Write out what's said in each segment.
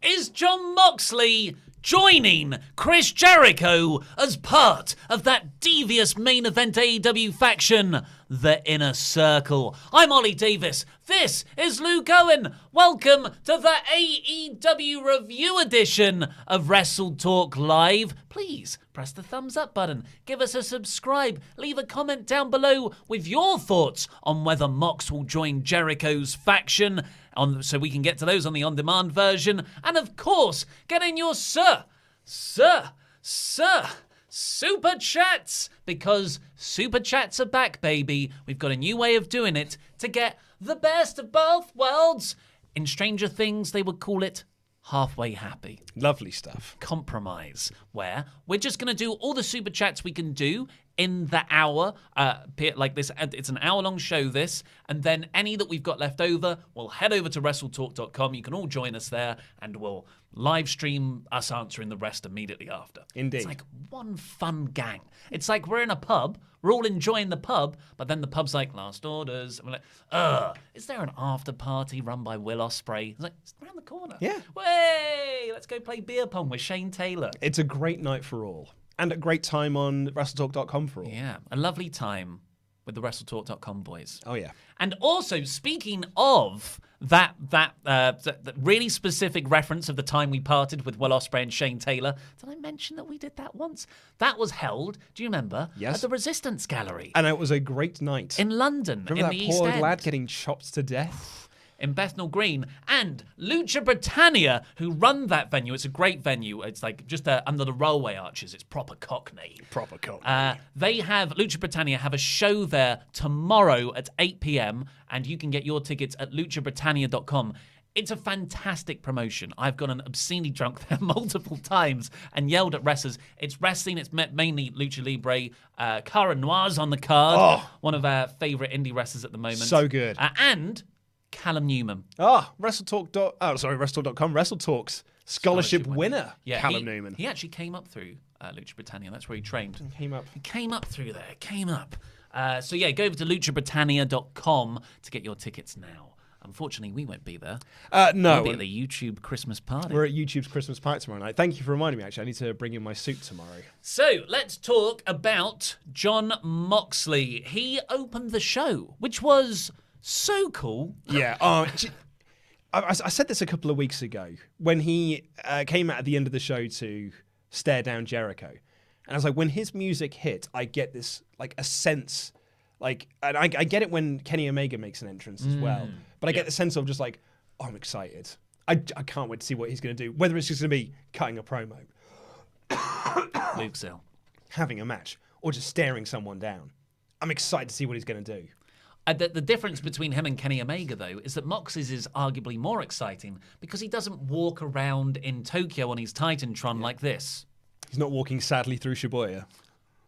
Is Jon Moxley joining Chris Jericho as part of that devious main event AEW faction, The Inner Circle? I'm Ollie Davis. This is Luke Owen. Welcome to the AEW review edition of WrestleTalk Live. Please press the thumbs up button, give us a subscribe, leave a comment down below with your thoughts on whether Mox will join Jericho's faction, so we can get to those on the on-demand version. And of course, get in your Super Chats, because Super Chats are back, baby. We've got a new way of doing it to get the best of both worlds. In Stranger Things, they would call it halfway happy. Lovely stuff. Compromise, where we're just going to do all the Super Chats we can do in the hour, like this. It's an hour-long show, this, and then any that we've got left over, we'll head over to WrestleTalk.com. You can all join us there, and we'll live stream us answering the rest immediately after. Indeed. It's like one fun gang. It's like we're in a pub, we're all enjoying the pub, but then the pub's like, last orders. And we're like, is there an after party run by Will Ospreay? It's like, it's around the corner. Yeah. Way, let's go play beer pong with Shane Taylor. It's a great night for all. And a great time on WrestleTalk.com for all. Yeah, a lovely time with the WrestleTalk.com boys. Oh, yeah. And also, speaking of that really specific reference of the time we parted with Will Ospreay and Shane Taylor, did I mention that we did that once? That was held, do you remember? Yes. At the Resistance Gallery. And it was a great night. In London, Remember in that the East poor End. lad getting chopped to death? In Bethnal Green, and Lucha Britannia, who run that venue. It's a great venue. It's like just under the railway arches. It's proper Cockney. Proper Cockney. Lucha Britannia have a show there tomorrow at 8 p.m, and you can get your tickets at luchabritannia.com. It's a fantastic promotion. I've gotten obscenely drunk there multiple times and yelled at wrestlers. It's wrestling. It's mainly Lucha Libre. Cara Noir's on the card. One of our favourite indie wrestlers at the moment. So good. And Callum Newman. WrestleTalk.com. WrestleTalk's scholarship winner, yeah, Callum Newman. He actually came up through Lucha Britannia. That's where he trained. He came up through there. So yeah, go over to luchabritannia.com to get your tickets now. Unfortunately, we won't be there. No. We'll be at the YouTube Christmas party. We're at YouTube's Christmas party tomorrow night. Thank you for reminding me, actually. I need to bring in my suit tomorrow. So let's talk about Jon Moxley. He opened the show, which was so cool. Yeah. I said this a couple of weeks ago when he came out at the end of the show to stare down Jericho. And I was like, when his music hit, I get this, like, a sense, like, and I get it when Kenny Omega makes an entrance as well. But I get the sense of just like, oh, I'm excited. I can't wait to see what he's going to do. Whether it's just going to be cutting a promo, Luke Sill, having a match, or just staring someone down. I'm excited to see what he's going to do. The difference between him and Kenny Omega, though, is that Mox's is arguably more exciting because he doesn't walk around in Tokyo on his Titantron like this. He's not walking sadly through Shibuya.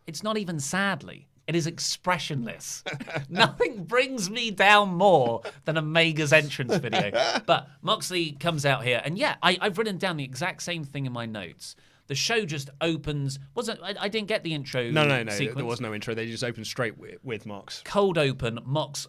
It's not even sadly. It is expressionless. Nothing brings me down more than Omega's entrance video. But Moxley comes out here, and yeah, I've written down the exact same thing in my notes. The show just opens. I didn't get the intro. No. Sequence. There was no intro. They just opened straight with Mox. Cold open. Mox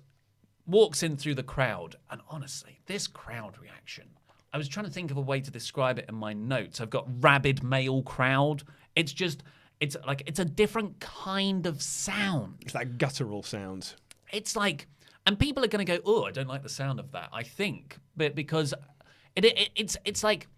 walks in through the crowd, and honestly, this crowd reaction. I was trying to think of a way to describe it in my notes. I've got rabid male crowd. It's a different kind of sound. It's that guttural sound. It's like, and people are going to go, oh, I don't like the sound of that. I think, but because it's like.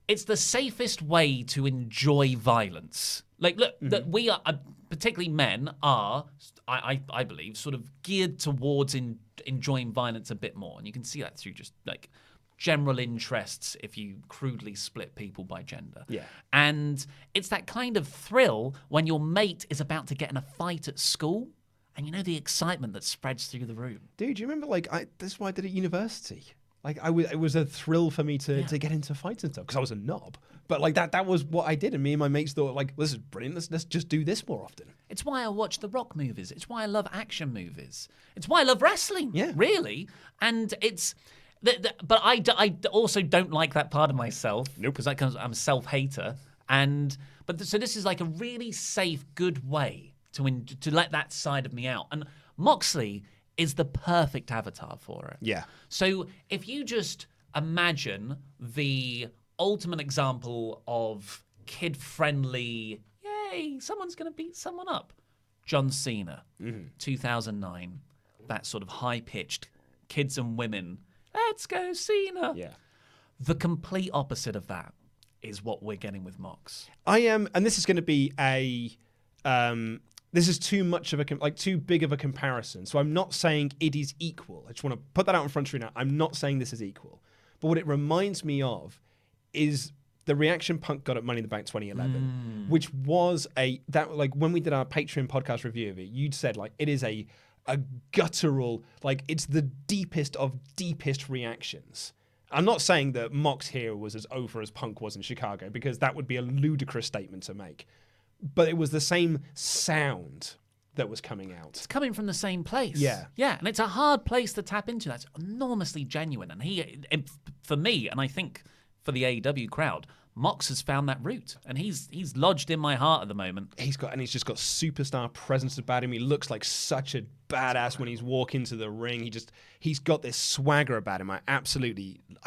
It's the safest way to enjoy violence. Like, look, that we are, particularly men, are, I believe, sort of geared towards enjoying violence a bit more. And you can see that through just, like, general interests if you crudely split people by gender. Yeah. And it's that kind of thrill when your mate is about to get in a fight at school. And you know the excitement that spreads through the room. Dude, do you remember, like, this is what I did at university. Like, it was a thrill for me to get into fights and stuff because I was a knob. But, like, that was what I did. And me and my mates thought, like, well, this is brilliant. Let's just do this more often. It's why I watch the Rock movies. It's why I love action movies. It's why I love wrestling, really. And it's... But I also don't like that part of myself. Nope. Because I'm a self-hater. So this is like a really safe, good way to let that side of me out. And Moxley is the perfect avatar for it. Yeah. So if you just imagine the ultimate example of kid-friendly, yay, someone's going to beat someone up. John Cena, 2009, that sort of high-pitched kids and women, let's go Cena. Yeah. The complete opposite of that is what we're getting with Mox. I am, and this is going to be this is too much of too big of a comparison. So I'm not saying it is equal. I just want to put that out in front of you now. I'm not saying this is equal. But what it reminds me of is the reaction Punk got at Money in the Bank 2011, which was when we did our Patreon podcast review of it, you'd said it is a guttural, it's the deepest of deepest reactions. I'm not saying that Mox here was as over as Punk was in Chicago, because that would be a ludicrous statement to make. But it was the same sound that was coming out. It's coming from the same place. Yeah. Yeah, and it's a hard place to tap into. That's enormously genuine. And for me, and I think for the AEW crowd, Mox has found that route, and he's lodged in my heart at the moment. He's just got superstar presence about him. He looks like such a badass when he's walking to the ring. He's got this swagger about him. I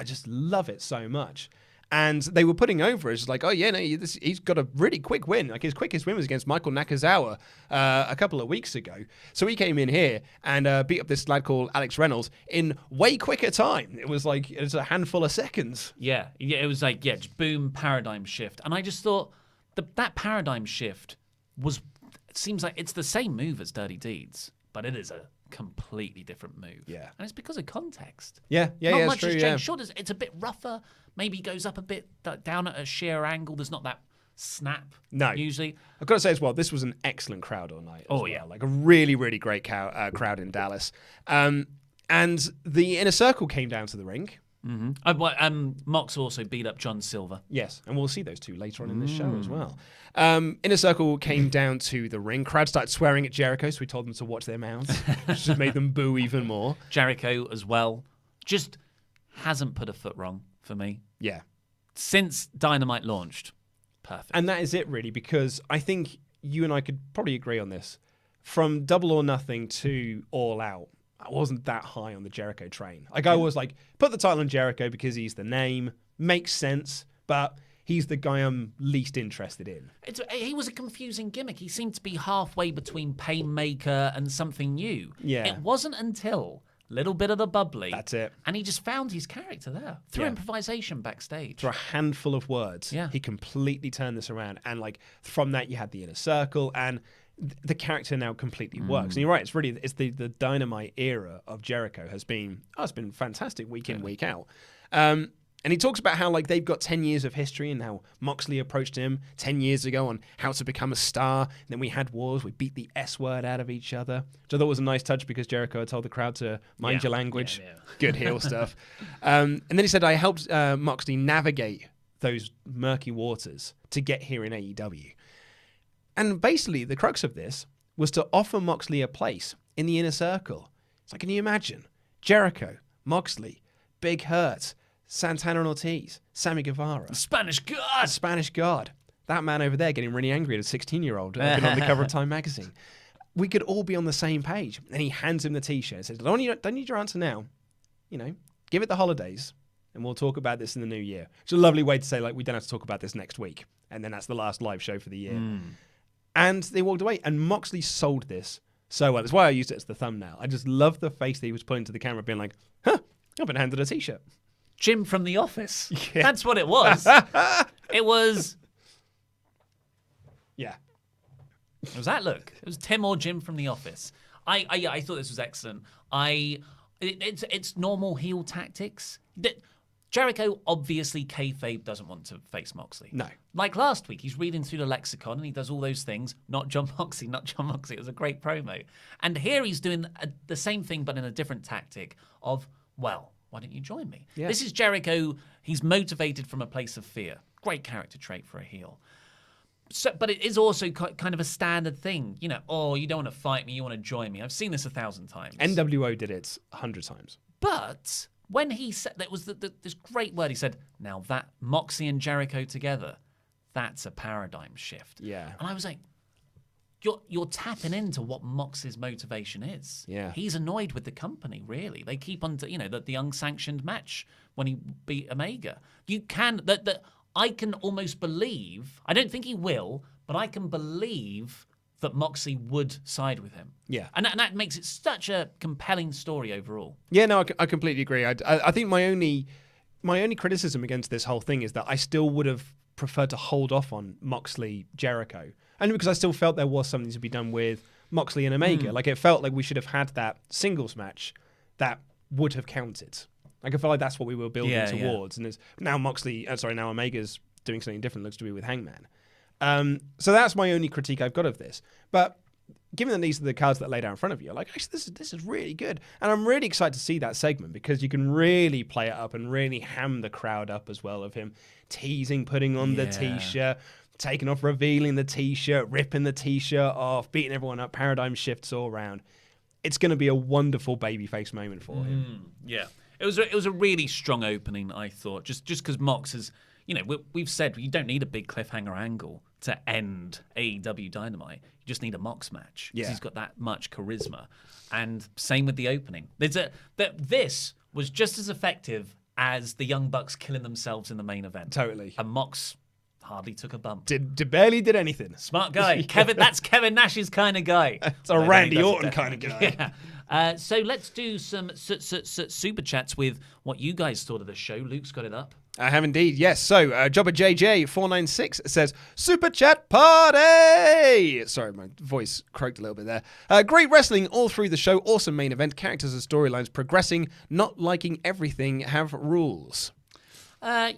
just love it so much. And they were putting over as he's got a really quick win. His quickest win was against Michael Nakazawa a couple of weeks ago. So he came in here and beat up this lad called Alex Reynolds in way quicker time. It was a handful of seconds. Yeah, it was just boom, paradigm shift. And I just thought that paradigm shift it seems like it's the same move as Dirty Deeds, but it is a completely different move. Yeah. And it's because of context. Not much true, has changed. yeah. Sure, it's a bit rougher. Maybe goes up a bit down at a sheer angle. There's not that snap. No. Usually. I've got to say as well, this was an excellent crowd all night. Yeah. A really, really great crowd in Dallas. And the Inner Circle came down to the ring. Mm-hmm. Mox also beat up John Silver. Yes, and we'll see those two later on in this show as well. Inner Circle came down to the ring. Crowd started swearing at Jericho, so we told them to watch their mouths, which just made them boo even more. Jericho as well. Just hasn't put a foot wrong for me. Yeah. Since Dynamite launched. Perfect. And that is it, really, because I think you and I could probably agree on this. From Double or Nothing to All Out, I wasn't that high on the Jericho train. I was put the title on Jericho because he's the name. Makes sense, but he's the guy I'm least interested in. He was a confusing gimmick. He seemed to be halfway between Painmaker and something new. Yeah. It wasn't until little bit of the bubbly. That's it. And he just found his character there through improvisation backstage. For a handful of words, he completely turned this around. And from that, you had the Inner Circle, and the character now completely works. And you're right, it's the Dynamite era of Jericho has been, it's been fantastic week in, week out. And he talks about how they've got 10 years of history and how Moxley approached him 10 years ago on how to become a star. And then we had wars. We beat the S word out of each other, which I thought was a nice touch because Jericho had told the crowd to mind your language. Yeah. Good heel stuff. And then he said, I helped Moxley navigate those murky waters to get here in AEW. And basically, the crux of this was to offer Moxley a place in the Inner Circle. It's can you imagine? Jericho, Moxley, Big Hurt, Santana and Ortiz, Sammy Guevara. Spanish God! Spanish God. That man over there getting really angry at a 16-year-old been on the cover of Time magazine. We could all be on the same page. And he hands him the T-shirt and says, don't need your answer now. Give it the holidays, and we'll talk about this in the new year. It's a lovely way to say, we don't have to talk about this next week. And then that's the last live show for the year. And they walked away. And Moxley sold this so well. That's why I used it as the thumbnail. I just love the face that he was putting to the camera, being like, I've been handed a T-shirt. Jim from The Office. Yeah. That's what it was. It was... Yeah. It was that look. It was Tim or Jim from The Office. I thought this was excellent. It's normal heel tactics. Jericho, obviously, kayfabe doesn't want to face Moxley. No. Like last week, he's reading through the lexicon and he does all those things. Not Jon Moxley. It was a great promo. And here he's doing the same thing, but in a different tactic of, why don't you join me? Yeah. This is Jericho. He's motivated from a place of fear. Great character trait for a heel. So, but it is also kind of a standard thing. You don't want to fight me, you want to join me. I've seen this 1,000 times. NWO did it 100 times. But when he said, that was this great word, he said, now that Moxley and Jericho together, that's a paradigm shift. Yeah. And I was like, you're tapping into what Mox's motivation is. Yeah. He's annoyed with the company, really. They keep on, the unsanctioned match when he beat Omega. You can, that I can almost believe, I don't think he will, but I can believe that Moxley would side with him. Yeah. And that makes it such a compelling story overall. Yeah, no, I completely agree. I think my only criticism against this whole thing is that I still would have preferred to hold off on Moxley Jericho. Only because I still felt there was something to be done with Moxley and Omega. Like, it felt like we should have had that singles match that would have counted. Like, I felt like that's what we were building towards. And now now Omega's doing something different, looks to be with Hangman. So that's my only critique I've got of this. But given that these are the cards that lay down in front of you, like, actually, this is really good. And I'm really excited to see that segment because you can really play it up and really ham the crowd up as well, of him teasing, putting on the T-shirt, taking off, revealing the T-shirt, ripping the T-shirt off, beating everyone up, paradigm shifts all around. It's going to be a wonderful babyface moment for him. Yeah. It was a really strong opening, I thought, just because Mox has, we've said you don't need a big cliffhanger angle to end AEW Dynamite. You just need a Mox match because he's got that much charisma. And same with the opening. This was just as effective as the Young Bucks killing themselves in the main event. Totally. And Mox hardly took a bump. Barely did anything. Smart guy. That's Kevin Nash's kind of guy. It's a Randy Orton kind of guy. Yeah. So let's do some super chats with what you guys thought of the show. Luke's got it up. I have indeed, yes. So, Jobber JJ496 says, Super Chat Party! Sorry, my voice croaked a little bit there. Great wrestling all through the show. Awesome main event. Characters and storylines progressing. Not liking everything. Have rules. What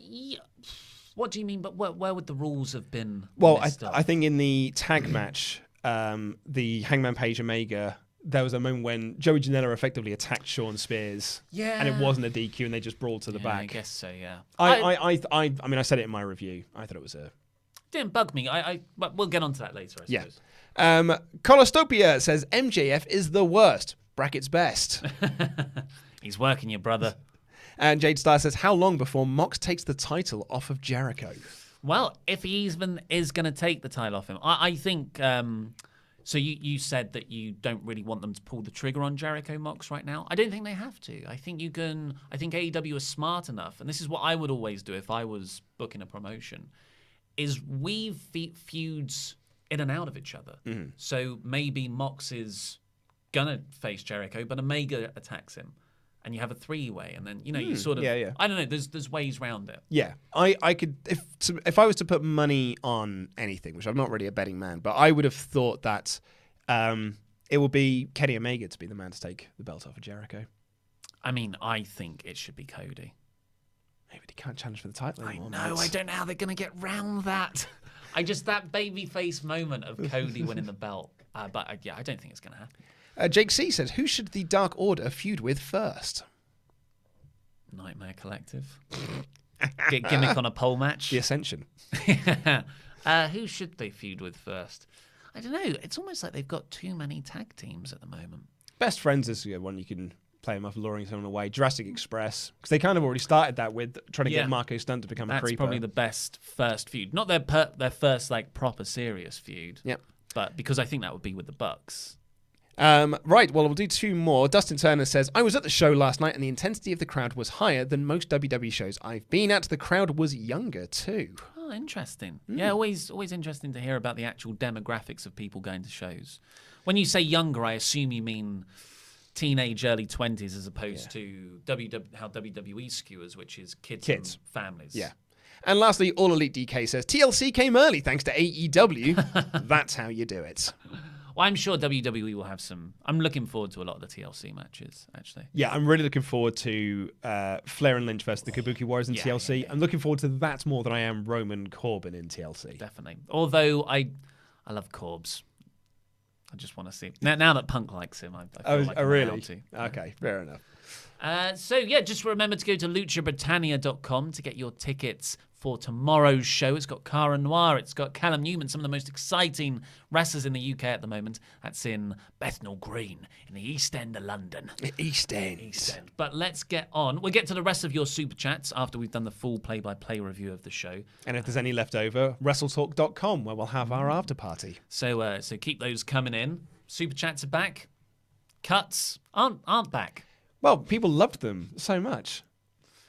do you mean? But where would the rules have been? Well, I think in the tag match, the Hangman Page Omega, there was a moment when Joey Janela effectively attacked Shawn Spears. Yeah. And it wasn't a DQ, and they just brawled to the back. I guess so, yeah. I mean, I said it in my review. I thought it was a... Didn't bug me. But we'll get onto that later, I suppose. Colostopia says, MJF is the worst. Brackets best. He's working you, brother. And Jade Star says, how long before Mox takes the title off of Jericho? Well, if he even is going to take the title off him, I think... So you said that you don't really want them to pull the trigger on Jericho Mox right now. I don't think they have to. I think you can. I think AEW is smart enough, and this is what I would always do if I was booking a promotion, is weave feuds in and out of each other. Mm-hmm. So maybe Mox is gonna face Jericho, but Omega attacks him, and you have a three-way, and then you sort of. Yeah. I don't know. There's ways around it. Yeah, I could if I was to put money on anything, which I'm not really a betting man, but I would have thought that it will be Kenny Omega to be the man to take the belt off of Jericho. I mean, I think it should be Cody. Maybe he can't challenge for the title anymore. I know. I don't know how they're going to get round that. That babyface moment of Cody winning the belt. But I don't think it's going to happen. Jake C says, who should the Dark Order feud with first? Nightmare Collective. Gimmick on a pole match. The Ascension. Who should they feud with first? I don't know. It's almost like they've got too many tag teams at the moment. Best Friends is one you can play them off, luring someone away. Jurassic Express. Because they kind of already started that with trying to get Marco Stunt to become a creeper. That's probably the best first feud. Not their first proper serious feud. Yep. But because I think that would be with the Bucks. Right, well, we'll do two more. Dustin Turner says, I was at the show last night and the intensity of the crowd was higher than most WWE shows I've been at. The crowd was younger too. Oh, interesting. Yeah, always interesting to hear about the actual demographics of people going to shows. When you say younger, I assume you mean teenage, early 20s as opposed to how WWE skewers, which is kids. And families. Yeah. And lastly, All Elite DK says, TLC came early thanks to AEW. That's how you do it. Well, I'm sure WWE will have some... I'm looking forward to a lot of the TLC matches, actually. Yeah, I'm really looking forward to Flair and Lynch versus the Kabuki Warriors in TLC. I'm looking forward to that more than I am Roman Corbin in TLC. Definitely. Although I love Corbs. I just want to see... Now that Punk likes him, I feel like I'm really? allowed to. Okay, fair enough. Just remember to go to luchabritannia.com to get your tickets for tomorrow's show. It's got Cara Noir, it's got Callum Newman, some of the most exciting wrestlers in the UK at the moment. That's in Bethnal Green, in the East End of London. East End. But let's get on. We'll get to the rest of your super chats after we've done the full play-by-play review of the show. And if there's any left over, WrestleTalk.com, where we'll have our after party. So keep those coming in. Super chats are back. Cuts aren't back. Well, people loved them so much.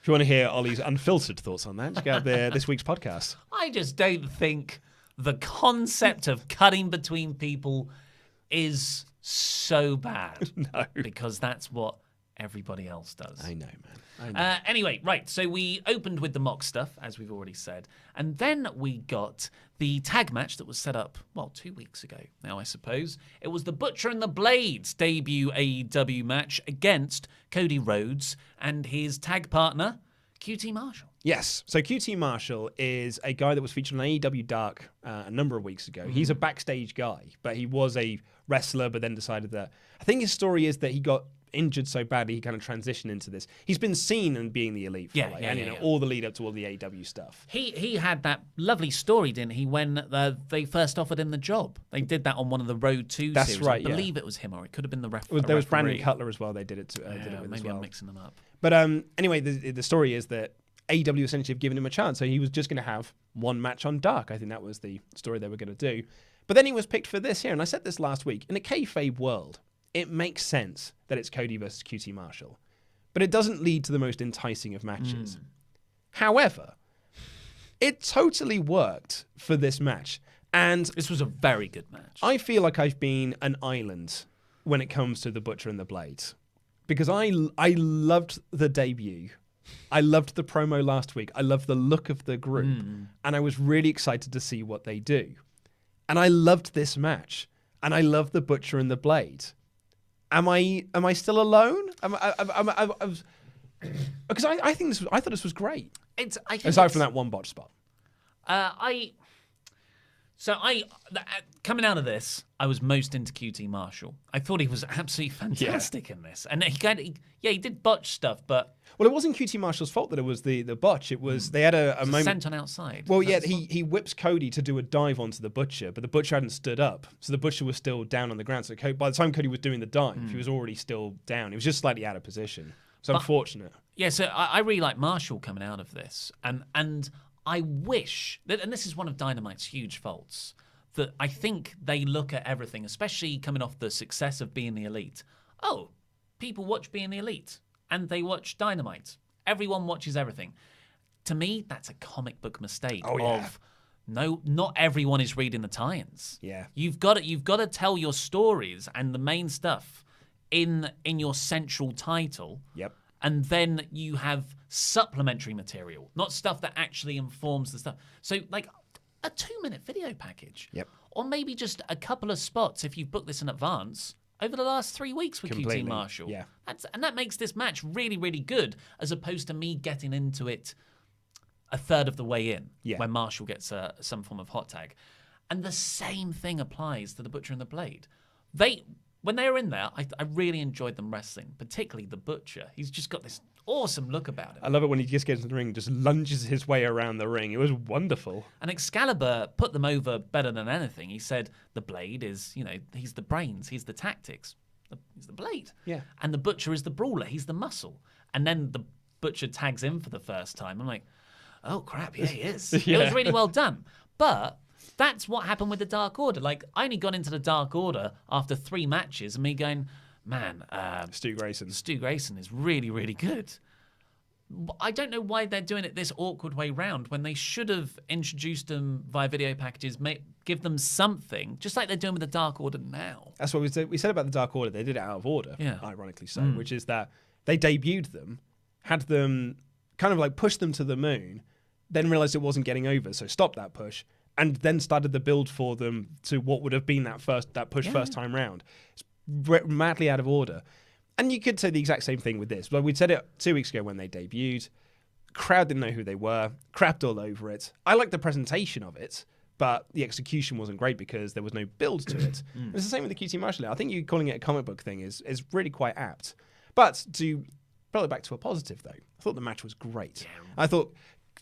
If you want to hear Ollie's unfiltered thoughts on that, check out this week's podcast. I just don't think the concept of cutting between people is so bad. No. Because that's what everybody else does. I know, man. I know. Anyway, right, so we opened with the mock stuff, as we've already said. And then we got the tag match that was set up, 2 weeks ago now, I suppose. It was the Butcher and the Blades debut AEW match against Cody Rhodes and his tag partner, QT Marshall. Yes. So QT Marshall is a guy that was featured on AEW Dec a number of weeks ago. He's a backstage guy, but he was a wrestler, but then decided that... I think his story is that he got injured so badly he kind of transitioned into this. He's been seen and being the elite for all the lead up to all the AEW stuff. He had that lovely story, didn't he, when they first offered him the job. They did that on one of the Road 2 That's series. right, I believe it was him, or it could have been the referee. There was Brandon Cutler as well. They did it with maybe as well. I'm mixing them up. But anyway, the story is that AEW essentially have given him a chance. So he was just going to have one match on Dark. I think that was the story they were going to do. But then he was picked for this here. And I said this last week. In a kayfabe world, it makes sense that it's Cody versus QT Marshall. But it doesn't lead to the most enticing of matches. However, it totally worked for this match. And this was a very good match. I feel like I've been an island when it comes to the Butcher and the Blades. Because I loved the debut. I loved the promo last week. I loved the look of the group. And I was really excited to see what they do. And I loved this match. And I love the Butcher and the Blade. Am I still alone? Because I thought this was great. Aside from that one botch spot. Coming out of this, I was most into QT Marshall. I thought he was absolutely fantastic in this, and he did botch stuff, but it wasn't QT Marshall's fault that it was the botch. It was they had a moment sent on outside. Well, he whips Cody to do a dive onto the Butcher, but the Butcher hadn't stood up, so the Butcher was still down on the ground. So by the time Cody was doing the dive, he was already still down. He was just slightly out of position. So unfortunate. Yeah, so I really like Marshall coming out of this, and I wish that, and this is one of Dynamite's huge faults, that I think they look at everything, especially coming off the success of Being the Elite. Oh, people watch Being the Elite, and they watch Dynamite. Everyone watches everything. To me, that's a comic book mistake of, no, not everyone is reading the tie-ins. Yeah. You've got to tell your stories and the main stuff in your central title. Yep. And then you have supplementary material, not stuff that actually informs the stuff. So, like a 2-minute video package. Yep. Or maybe just a couple of spots if you've booked this in advance over the last 3 weeks with QT Marshall. Yeah. And that makes this match really, really good, as opposed to me getting into it a third of the way in when Marshall gets some form of hot tag. And the same thing applies to the Butcher and the Blade. When they were in there, I really enjoyed them wrestling, particularly the Butcher. He's just got this awesome look about him. I love it when he just gets in the ring and just lunges his way around the ring. It was wonderful. And Excalibur put them over better than anything. He said the Blade is, he's the brains, he's the tactics. He's the Blade. Yeah. And the Butcher is the brawler, he's the muscle. And then the Butcher tags in for the first time. I'm like, oh crap, yeah, he is. It was really well done. But that's what happened with the Dark Order. Like, I only got into the Dark Order after 3 matches and me going, man, Stu Grayson is really, really good. I don't know why they're doing it this awkward way round when they should have introduced them via video packages, give them something, just like they're doing with the Dark Order now. That's what we said about the Dark Order. They did it out of order, ironically so, which is that they debuted them, had them kind of like push them to the moon, then realized it wasn't getting over, so stopped that push, and then started the build for them to what would have been that push first time round. It's madly out of order. And you could say the exact same thing with this. But we'd said it 2 weeks ago when they debuted. Crowd didn't know who they were. Crapped all over it. I liked the presentation of it, but the execution wasn't great because there was no build to it. It's the same with the QT Marshall. I think you calling it a comic book thing is really quite apt. But to brought it back to a positive, though. I thought the match was great. Yeah. I thought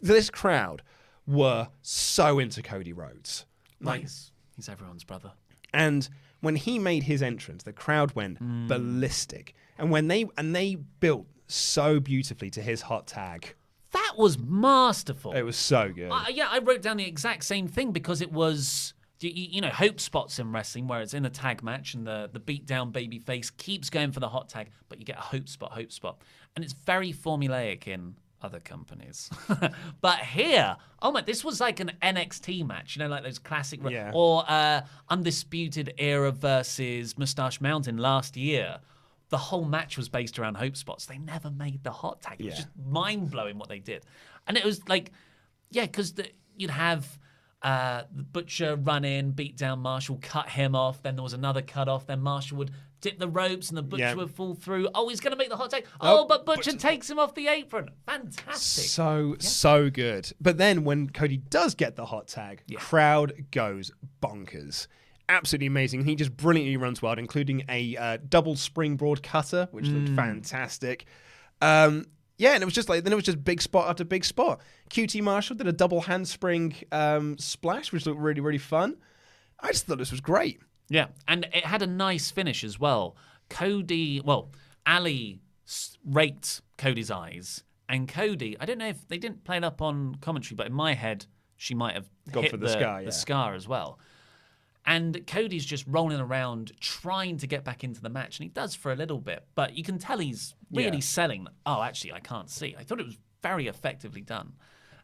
this crowd were so into Cody Rhodes. Nice. He's everyone's brother. And when he made his entrance, the crowd went ballistic. And when they built so beautifully to his hot tag. That was masterful. It was so good. I wrote down the exact same thing because it was, you know, hope spots in wrestling where it's in a tag match and the beat down babyface keeps going for the hot tag, but you get a hope spot. And it's very formulaic in other companies. But here, this was like an NXT match, you know, like those classic, or Undisputed Era versus Mustache Mountain last year. The whole match was based around hope spots. They never made the hot tag. It was just mind-blowing what they did. And it was like, because you'd have the Butcher run in, beat down Marshall, cut him off. Then there was another cut off. Then Marshall would dip the ropes and the Butcher would fall through. Oh, he's going to make the hot tag. But Butcher takes him off the apron. Fantastic. So good. But then when Cody does get the hot tag, crowd goes bonkers. Absolutely amazing. He just brilliantly runs wild, including a double springboard cutter, which looked fantastic. And it was just big spot after big spot. QT Marshall did a double handspring splash, which looked really, really fun. I just thought this was great. Yeah, and it had a nice finish as well. Ali raked Cody's eyes, and Cody, I don't know if they didn't play it up on commentary, but in my head, she might have hit for the scar as well. And Cody's just rolling around trying to get back into the match. And he does for a little bit. But you can tell he's really selling. Oh, actually, I can't see. I thought it was very effectively done.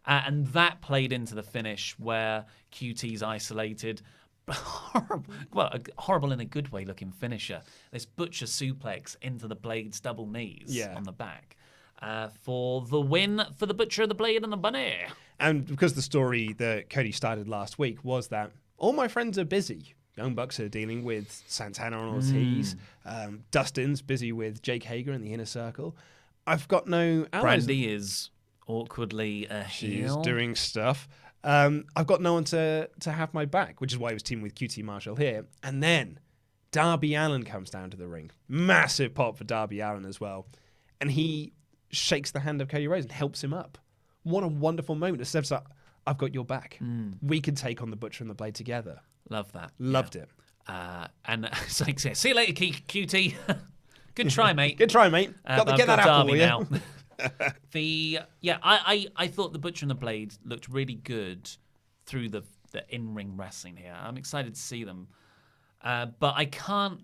And that played into the finish where QT's isolated. Horrible in a good way looking finisher. This Butcher suplex into the Blade's double knees on the back. For the win for the Butcher, the Blade, and the Bunny. And because the story that Cody started last week was that all my friends are busy. Young Bucks are dealing with Santana and Ortiz. Dustin's busy with Jake Hager in the Inner Circle. I've got no allies. Brandy is awkwardly a heel. She's doing stuff. I've got no one to have my back, which is why he was teaming with QT Marshall here. And then Darby Allin comes down to the ring. Massive pop for Darby Allin as well. And he shakes the hand of Cody Rhodes and helps him up. What a wonderful moment. It steps up. I've got your back. We can take on the Butcher and the Blade together. Love that. Loved it. And it's like, see you later, QT. Good try, mate. Good try, mate. Got to get that out for you. Now. I thought the Butcher and the Blade looked really good through the in-ring wrestling here. I'm excited to see them. But I can't...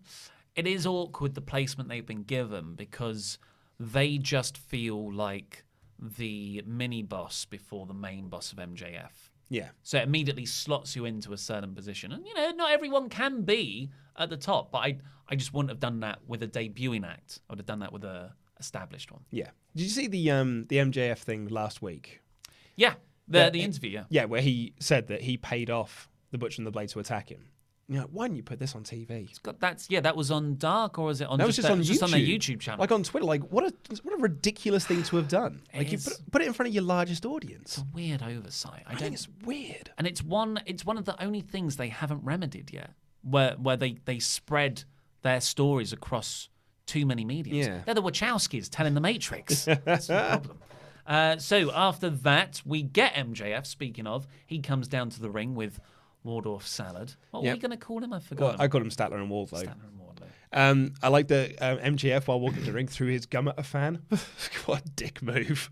It is awkward, the placement they've been given, because they just feel like the mini-boss before the main boss of MJF. Yeah. So it immediately slots you into a certain position. And, you know, not everyone can be at the top, but I just wouldn't have done that with a debuting act. I would have done that with a established one. Yeah. Did you see the MJF thing last week? Yeah. The interview, yeah. Yeah, where he said that he paid off the Butcher and the Blade to attack him. You know, why didn't you put this on TV? That was on Dark, or was it on? That was just on their YouTube channel. Like on Twitter, like what a ridiculous thing to have done. Like you put it in front of your largest audience. It's a weird oversight. I think it's weird, and it's one of the only things they haven't remedied yet, where they spread their stories across too many mediums. Yeah. They're the Wachowskis telling the Matrix. That's the problem. So after that, we get MJF. Speaking of, he comes down to the ring with Waldorf salad. What were we going to call him? I forgot. Well, I called him Statler and Wardlow. Statler and Wardlow. I like that MJF, while walking the ring, threw his gum at a fan. What a dick move.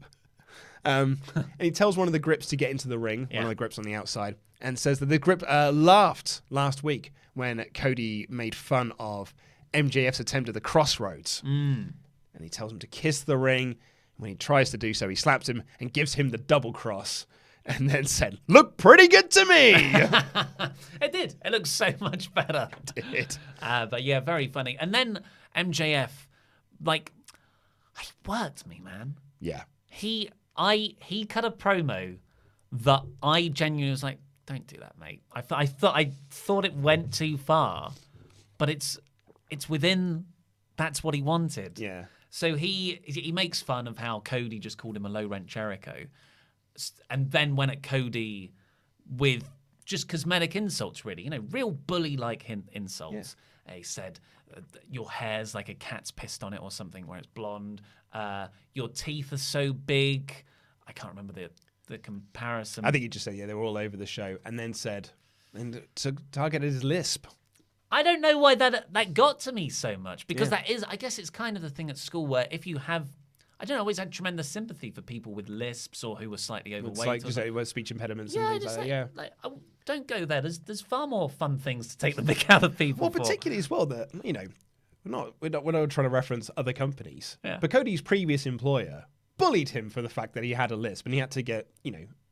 And he tells one of the grips to get into the ring, one of the grips on the outside, and says that the grip laughed last week when Cody made fun of MJF's attempt at the crossroads. And he tells him to kiss the ring. When he tries to do so, he slaps him and gives him the double cross. And then said, "Look pretty good to me." It did. It looked so much better. It did. But yeah, very funny. And then MJF, like, he worked me, man. Yeah. He cut a promo that I genuinely was like, "Don't do that, mate." I thought it went too far, but it's within. That's what he wanted. Yeah. So he makes fun of how Cody just called him a low rent Jericho. And then went at Cody with just cosmetic insults, really, real bully-like insults. He said, your hair's like a cat's pissed on it or something, where it's blonde. Your teeth are so big. I can't remember the comparison. I think he just said, they were all over the show, and then said, and targeted his lisp. I don't know why that got to me so much, because that is, I guess it's kind of the thing at school where if you have, I don't know, I always had tremendous sympathy for people with lisps or who were slightly overweight. It's like just like speech impediments and things like that. Like, don't go there. There's far more fun things to take the mick out of people. Well, particularly as well that, we're not trying to reference other companies. Yeah. But Cody's previous employer bullied him for the fact that he had a lisp, and he had to get,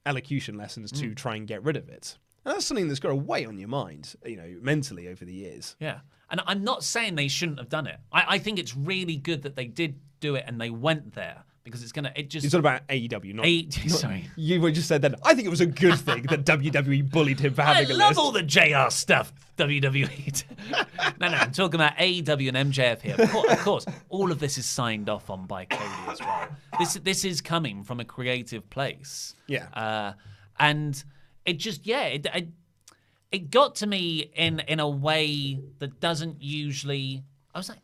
elocution lessons to try and get rid of it. And that's something that's got to weigh on your mind, mentally over the years. Yeah. And I'm not saying they shouldn't have done it. I think it's really good that they did do it and they went there, because it's It's all about AEW, not... Sorry. You just said that. I think it was a good thing that WWE bullied him for having a list. I love all the JR stuff, WWE. No, I'm talking about AEW and MJF here. Of course, all of this is signed off on by Cody as well. This is coming from a creative place. Yeah. And it just, it got to me in a way that doesn't usually... I was like,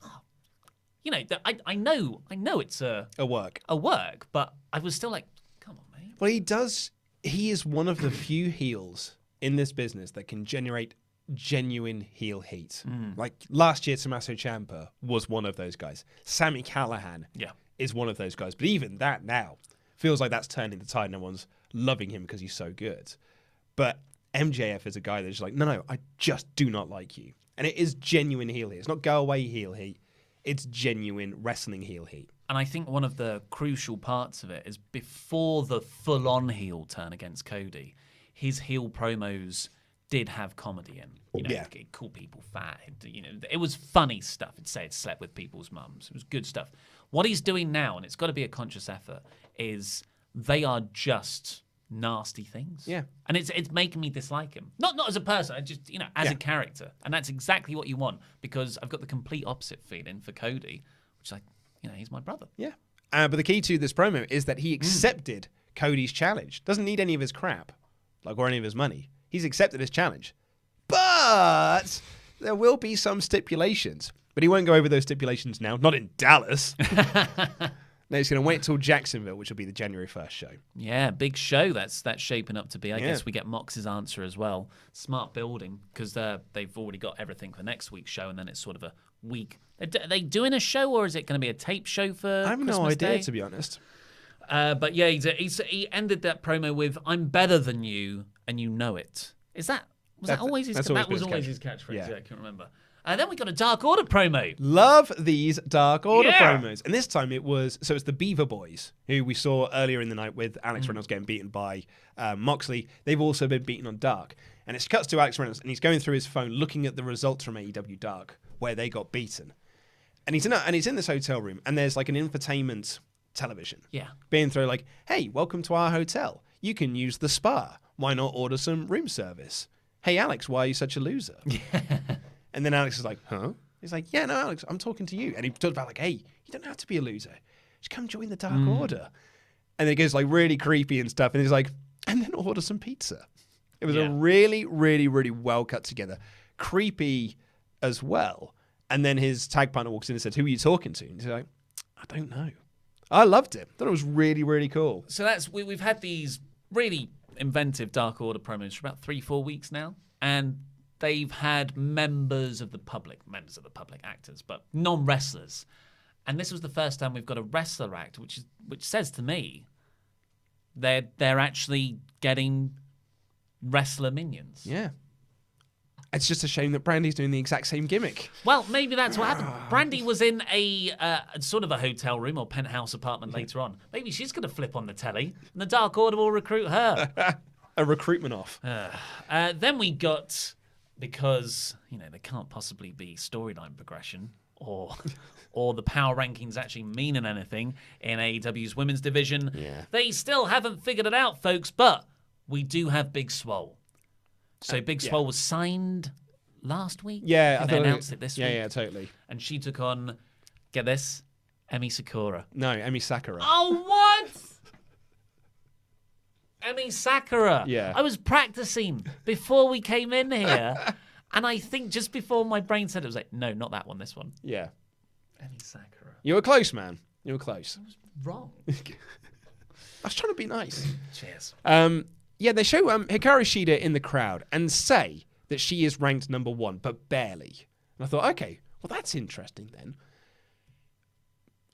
I know it's a work, but I was still like, come on, mate. Well, he is one of the few heels in this business that can generate genuine heel heat. Like last year, Tommaso Ciampa was one of those guys. Sami Callihan is one of those guys. But even that now feels like that's turning the tide. No one's loving him because he's so good. But MJF is a guy that's just like, no, I just do not like you. And it is genuine heel heat. It's not go away heel heat. It's genuine wrestling heel heat. And I think one of the crucial parts of it is before the full-on heel turn against Cody, his heel promos did have comedy in. It called people fat. It was funny stuff. It'd say it slept with people's mums. It was good stuff. What he's doing now, and it's got to be a conscious effort, is they are just nasty things. Yeah. And it's making me dislike him. Not as a person, I just, as a character. And that's exactly what you want, because I've got the complete opposite feeling for Cody, which is like, he's my brother. Yeah. But the key to this promo is that he accepted Cody's challenge. Doesn't need any of his crap, or any of his money. He's accepted his challenge. But there will be some stipulations. But he won't go over those stipulations now. Not in Dallas. No, he's going to wait till Jacksonville, which will be the January 1st show. Yeah, big show that's shaping up to be. I guess we get Mox's answer as well. Smart building, because they've already got everything for next week's show, and then it's sort of a week. Are they doing a show, or is it going to be a tape show for I have Christmas no idea, Day? to be honest. But yeah, he ended that promo with, "I'm better than you, and you know it." Was that always his catchphrase? Yeah, I can't remember. Then we got a Dark Order promo. Love these Dark Order promos. And this time it's the Beaver Boys, who we saw earlier in the night with Alex Reynolds getting beaten by Moxley. They've also been beaten on Dark. And it cuts to Alex Reynolds, and he's going through his phone looking at the results from AEW Dark, where they got beaten. And he's in this hotel room, and there's like an infotainment television. Yeah. Being through like, hey, welcome to our hotel. You can use the spa. Why not order some room service? Hey, Alex, why are you such a loser? And then Alex is like, huh? He's like, yeah, no, Alex, I'm talking to you. And he talks about like, hey, you don't have to be a loser. Just come join the Dark Order. And then it goes like really creepy and stuff. And he's like, and then order some pizza. It was a really, really, really well cut together. Creepy as well. And then his tag partner walks in and says, who are you talking to? And he's like, I don't know. I loved it. Thought it was really, really cool. So we've had these really inventive Dark Order promos for about 3-4 weeks now. And they've had members of the public, actors, but non-wrestlers. And this was the first time we've got a wrestler act, which says to me they're actually getting wrestler minions. Yeah. It's just a shame that Brandy's doing the exact same gimmick. Well, maybe that's what happened. Brandy was in a sort of a hotel room or penthouse apartment later on. Maybe she's going to flip on the telly, and the Dark Order will recruit her. A recruitment off. Then we got... Because, there can't possibly be storyline progression or the power rankings actually meaning anything in AEW's women's division. Yeah. They still haven't figured it out, folks, but we do have Big Swole. So Big Swole was signed last week? Yeah. They announced it this week. Yeah, totally. And she took on, get this, Emi Sakura. No, Emi Sakura. Oh, what? Emi Sakura. Yeah. I was practicing before we came in here, And I think just before my brain said it, was like, no, not that one, this one. Yeah. Emi Sakura. You were close, man. You were close. I was wrong. I was trying to be nice. Cheers. Yeah, they show Hikaru Shida in the crowd and say that she is ranked number 1, but barely. And I thought, okay, well, that's interesting then.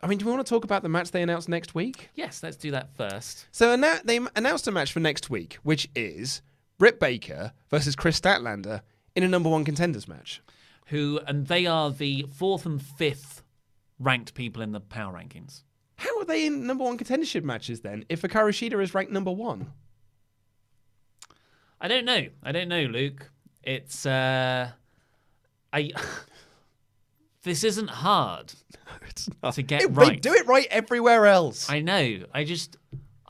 I mean, do we want to talk about the match they announced next week? Yes, let's do that first. So they announced a match for next week, which is Britt Baker versus Chris Statlander in a number 1 contenders match. And they are the 4th and 5th ranked people in the power rankings. How are they in number 1 contendership matches then, if Hikaru Shida is ranked number 1? I don't know, Luke. It's this isn't hard It's not. to get They right. do it right everywhere else. I know. I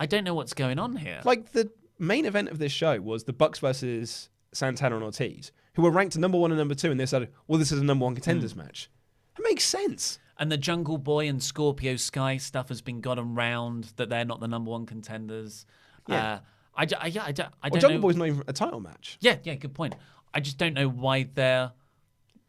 don't know what's going on here. Like, the main event of this show was the Bucks versus Santana and Ortiz, who were ranked number 1 and number 2, and they said, well, this is a number 1 contenders match. That makes sense. And the Jungle Boy and Scorpio Sky stuff has been gotten round that they're not the number 1 contenders. Yeah. I don't Jungle know. Boy's not even a title match. Yeah, good point. I just don't know why they're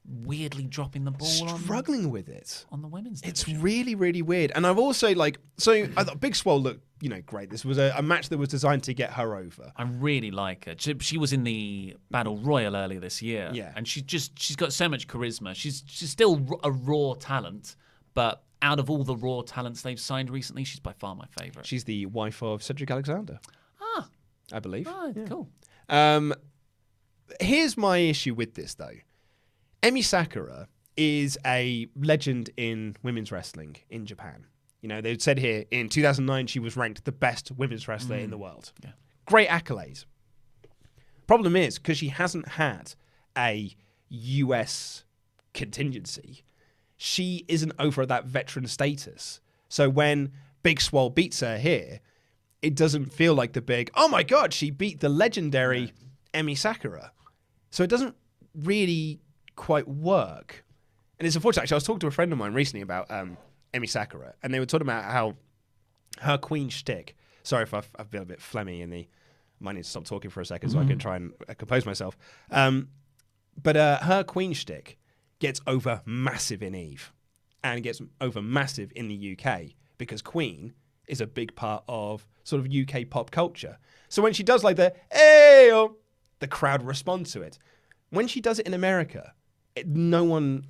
weirdly dropping the ball Struggling with it. on the women's It's division. really, really weird. And I've also, I thought Big Swole looked, great. This was a match that was designed to get her over. I really like her. She was in the Battle Royal earlier this year. Yeah. And she's got so much charisma. She's still a raw talent, but out of all the raw talents they've signed recently, she's by far my favourite. She's the wife of Cedric Alexander. I believe. Oh, Yeah. cool. Here's my issue with this, though. Emi Sakura is a legend in women's wrestling in Japan. They said here in 2009 she was ranked the best women's wrestler in the world. Yeah. Great accolades. Problem is, because she hasn't had a US contingency, she isn't over that veteran status. So when Big Swole beats her here, it doesn't feel like the big, oh my God, she beat the legendary Emi Sakura. So it doesn't really quite work. And it's unfortunate. Actually, I was talking to a friend of mine recently about Emi Sakura, and they were talking about how her queen shtick, sorry if I've been a bit phlegmy in the, I might need to stop talking for a second so I can try and compose myself. But her queen shtick gets over massive in EVE and gets over massive in the UK because Queen is a big part of sort of UK pop culture. So when she does like the "Ayo," the crowd respond to it. When she does it in America, no one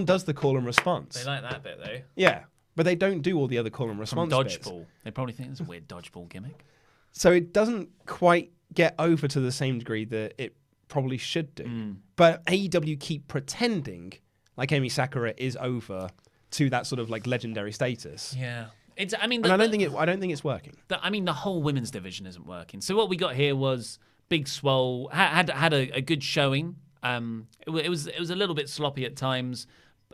does the call and response. They like that bit, though. Yeah, but they don't do all the other call and response From bits. Dodgeball. They probably think it's a weird Dodgeball gimmick. So it doesn't quite get over to the same degree that it probably should do. But AEW keep pretending like Emi Sakura is over to that sort of like legendary status. Yeah. I don't think it's working. The whole women's division isn't working. So what we got here was Big Swole had a good showing. It was a little bit sloppy at times,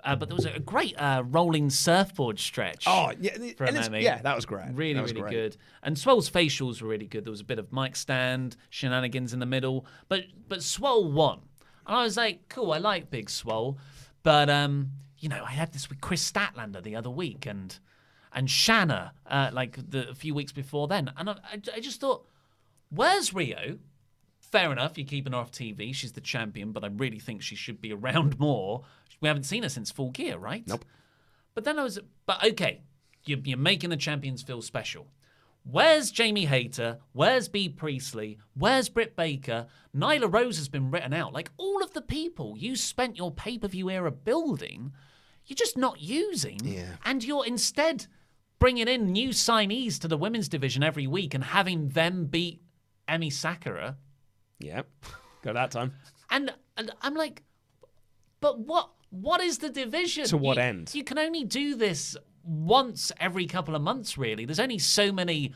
but there was a great rolling surfboard stretch. Oh yeah, from Emi. yeah, that was great. Really, really good. And Swole's facials were really good. There was a bit of mic stand shenanigans in the middle, but Swole won, and I was like, cool. I like Big Swole, but I had this with Chris Statlander the other week, and Shanna a few weeks before then, and I just thought, where's Rio? Fair enough, you're keeping her off TV. She's the champion, but I really think she should be around more. We haven't seen her since Full Gear, right? Nope. But then okay, you're making the champions feel special. Where's Jamie Hayter? Where's Bea Priestley? Where's Britt Baker? Nyla Rose has been written out. Like, all of the people you spent your pay-per-view era building, you're just not using. Yeah. And you're instead bringing in new signees to the women's division every week and having them beat Emi Sakura. Yep, got that time. And I'm like, but what is the division? To what end? You can only do this once every couple of months, really. There's only so many,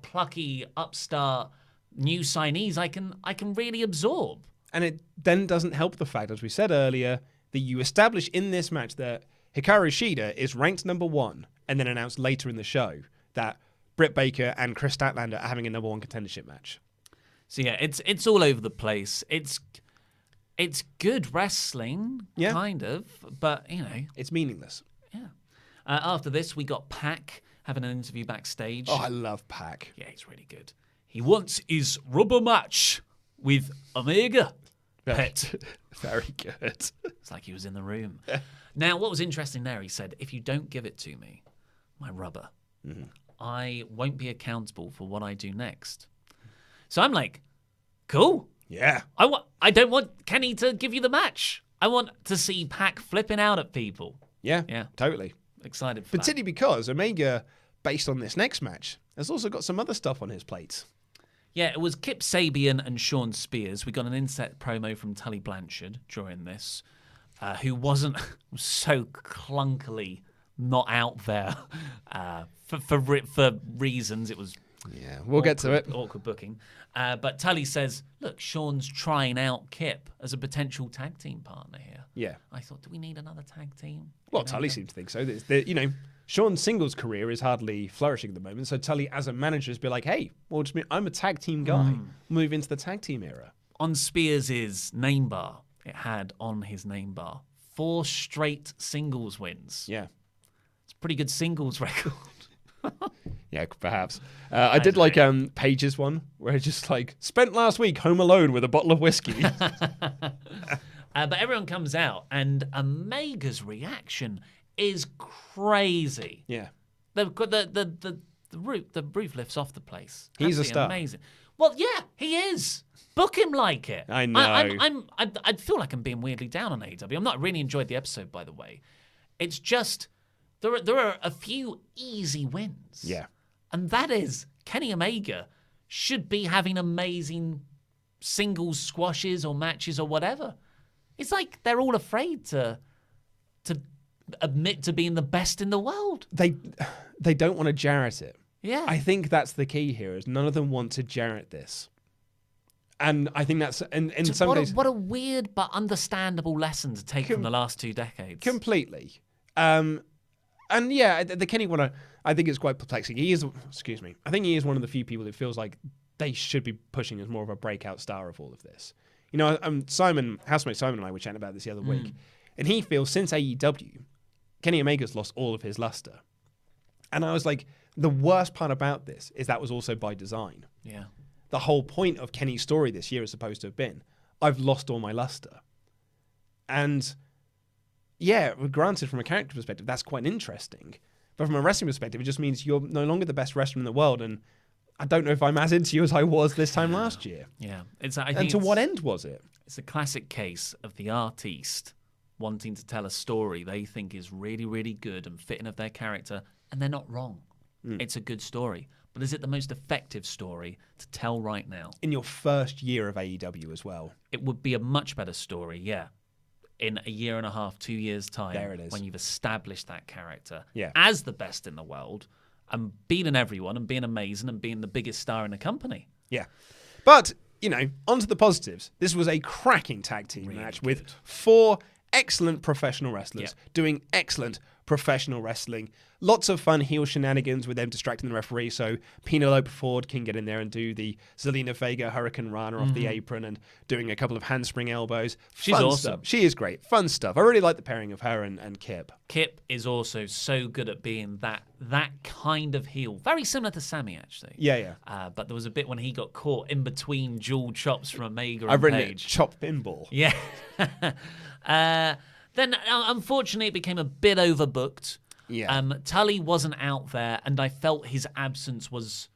plucky, upstart new signees I can really absorb. And it then doesn't help the fact, as we said earlier, that you establish in this match that Hikaru Shida is ranked number 1, and then announce later in the show that Britt Baker and Chris Statlander are having a number 1 contendership match. So yeah, it's all over the place. It's good wrestling, kind of, but It's meaningless. yeah. After this, we got PAC having an interview backstage. Oh, I love PAC. Yeah, he's really good. He wants his rubber match with Omega. Pit. Very good. It's like he was in the room. Now, what was interesting there, he said, if you don't give it to me, my rubber, I won't be accountable for what I do next. So I'm like, cool. Yeah. I don't want Kenny to give you the match. I want to see PAC flipping out at people. Yeah, Yeah. totally. Excited for Particularly because Omega, based on this next match, has also got some other stuff on his plate. Yeah, it was Kip Sabian and Shawn Spears. We got an inset promo from Tully Blanchard during this, who was so clunkily not out there for reasons. It was we'll get to it. Awkward booking. But Tully says, look, Shawn's trying out Kip as a potential tag team partner here. Yeah. I thought, do we need another tag team? Well, Tully seems to think so. Shawn's singles career is hardly flourishing at the moment. So Tully, as a manager, has been like, hey, well, I'm a tag team guy. Move into the tag team era. On Spears' name bar, it had on his name bar 4 straight singles wins. Yeah. It's a pretty good singles record. Yeah, perhaps. I did like Paige's one, where it's just like, spent last week home alone with a bottle of whiskey. But everyone comes out, and Omega's reaction is crazy. Yeah. The roof lifts off the place. He's a Absolutely star. Amazing. Well, yeah, he is. Book him like it. I know. I feel like I'm being weirdly down on AEW. I'm not really enjoyed the episode, by the way. It's just there are a few easy wins. Yeah. And that is Kenny Omega should be having amazing singles squashes or matches or whatever. It's like they're all afraid to admit to being the best in the world. They don't want to Jarrett it. Yeah. I think that's the key here, is none of them want to Jarrett this. And I think that's, in some cases... What a weird but understandable lesson to take from the last 2 decades. Completely. And yeah, the Kenny one, I think it's quite perplexing. I think he is one of the few people who feels like they should be pushing as more of a breakout star of all of this. You know, housemate Simon and I were chatting about this the other week, and he feels since AEW, Kenny Omega's lost all of his luster. And I was like, the worst part about this is that was also by design. Yeah. The whole point of Kenny's story this year is supposed to have been, I've lost all my luster. And yeah, granted, from a character perspective, that's quite interesting. But from a wrestling perspective, it just means you're no longer the best wrestler in the world. And I don't know if I'm as into you as I was this time last year. Yeah. And to what end was it? It's a classic case of the artiste wanting to tell a story they think is really, really good and fitting of their character, and they're not wrong. It's a good story. But is it the most effective story to tell right now? In your first year of AEW as well. It would be a much better story, yeah. In a year and a half, 2 years' time, There it is. when you've established that character Yeah. as the best in the world and beating everyone and being amazing and being the biggest star in the company. Yeah. But, on to the positives. This was a cracking tag team match with 4 excellent professional wrestlers doing excellent professional wrestling. Lots of fun heel shenanigans with them distracting the referee, so Penelope Ford can get in there and do the Zelina Vega Hurricane Rana off the apron and doing a couple of handspring elbows. She's Fun awesome. stuff. She is great. Fun stuff. I really like the pairing of her and Kip. Kip is also so good at being that kind of heel. Very similar to Sammy, actually. Yeah. But there was a bit when he got caught in between dual chops from Omega and I've written it, Page. chop pinball. Yeah. Then, unfortunately, it became a bit overbooked. Yeah. Tully wasn't out there, and I felt his absence was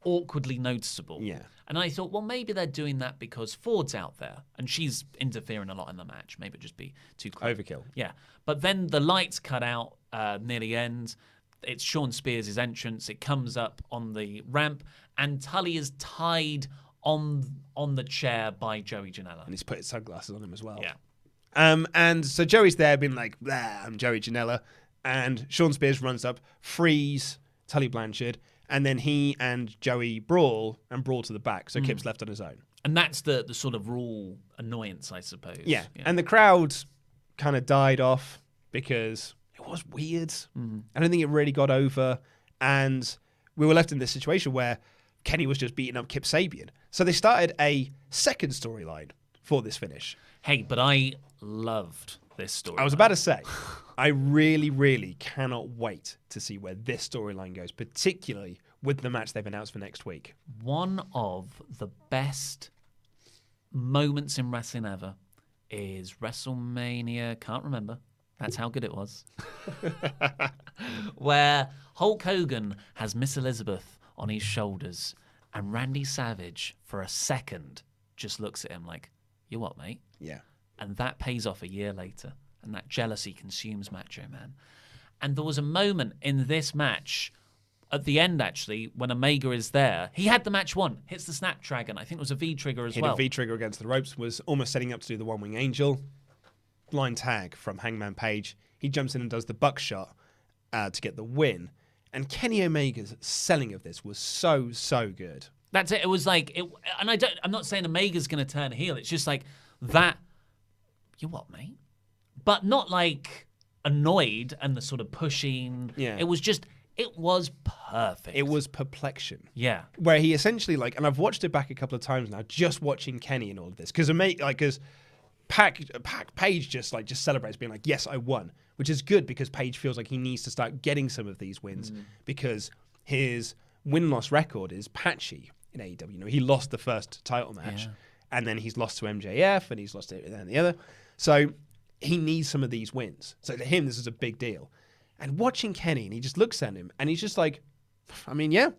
awkwardly noticeable. Yeah. And I thought, well, maybe they're doing that because Ford's out there, and she's interfering a lot in the match. Maybe it'd just be too quick. Overkill. Yeah. But then the lights cut out near the end. It's Shawn Spears' entrance. It comes up on the ramp, and Tully is tied on the chair by Joey Janela. And he's put his sunglasses on him as well. Yeah. And so Joey's there being like, I'm Joey Janela. And Shawn Spears runs up, frees Tully Blanchard, and then he and Joey brawl to the back. So Kip's left on his own. And that's the sort of rule annoyance, I suppose. Yeah. And the crowd kind of died off because it was weird. I don't think it really got over. And we were left in this situation where Kenny was just beating up Kip Sabian. So they started a second storyline for this finish. Hey, but I loved this story. I was about to say, I really, really cannot wait to see where this storyline goes, particularly with the match they've announced for next week. One of the best moments in wrestling ever is WrestleMania, can't remember. That's how good it was. Where Hulk Hogan has Miss Elizabeth on his shoulders and Randy Savage, for a second, just looks at him like, you what, mate? Yeah. And that pays off a year later. And that jealousy consumes Macho Man. And there was a moment in this match, at the end actually, when Omega is there. He had the match won, hits the Snapdragon. I think it was a V-trigger as well. Hit a V-trigger against the ropes, was almost setting up to do the One Wing Angel. Blind tag from Hangman Page. He jumps in and does the buckshot to get the win. And Kenny Omega's selling of this was so, so good. That's it. It was like, and I'm not saying Omega's going to turn heel. It's just like that. You what, mate? But not like annoyed and the sort of pushing. Yeah. It was perfect. It was perplexion. Yeah. Where he essentially and I've watched it back a couple of times now, just watching Kenny and all of this, because PAC Page just celebrates being like, yes, I won, which is good because Page feels like he needs to start getting some of these wins because his win-loss record is patchy in AEW. You know, he lost the first title match and then he's lost to MJF and he's lost it and then the other. So he needs some of these wins. So to him, this is a big deal. And watching Kenny, and he just looks at him and he's just like, I mean, yeah,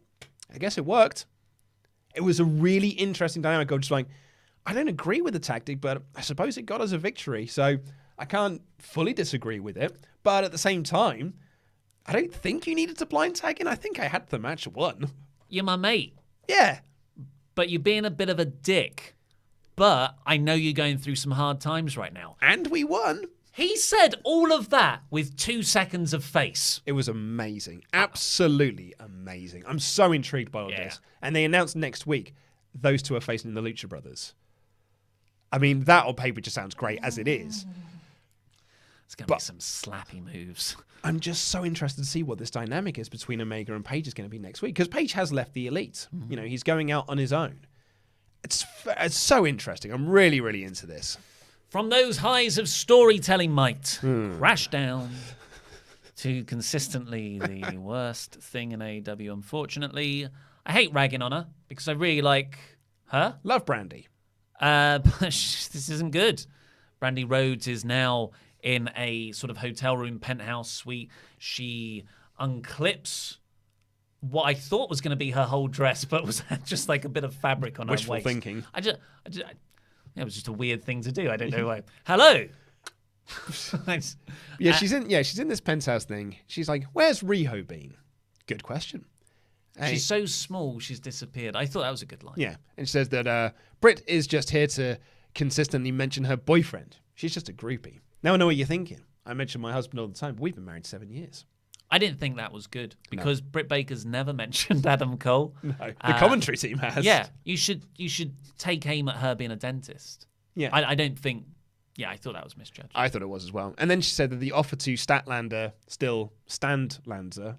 I guess it worked. It was a really interesting dynamic of just like, I don't agree with the tactic, but I suppose it got us a victory. So I can't fully disagree with it. But at the same time, I don't think you needed to blind tag in. I think I had the match won. You're my mate. Yeah. But you're being a bit of a dick. But I know you're going through some hard times right now. And we won. He said all of that with 2 seconds of face. It was amazing. Absolutely amazing. I'm so intrigued by all this. And they announced next week those two are facing the Lucha Brothers. I mean, that on paper just sounds great as it is. It's going to be some slappy moves. I'm just so interested to see what this dynamic is between Omega and Page is going to be next week. Because Page has left the Elite. You know, he's going out on his own. It's so interesting. I'm really, really into this. From those highs of storytelling might crash down to consistently the worst thing in AEW, unfortunately. I hate ragging on her because I really like her. Love Brandy. But this isn't good. Brandy Rhodes is now in a sort of hotel room penthouse suite. She unclips what I thought was going to be her whole dress, but was just like a bit of fabric on her waist. Wishful thinking. It was just a weird thing to do. I don't know why. Hello. Yeah, she's in this penthouse thing. She's like, "Where's Riho been?" Good question. She's so small, she's disappeared. I thought that was a good line. Yeah, and she says that Britt is just here to consistently mention her boyfriend. She's just a groupie. Now I know what you're thinking. I mention my husband all the time, but we've been married 7 years. I didn't think that was good because Britt Baker's never mentioned Adam Cole. No, the commentary team has. Yeah, you should take aim at her being a dentist. Yeah, I don't think. Yeah, I thought that was misjudged. I thought it was as well. And then she said that the offer to Statlander still Standlander.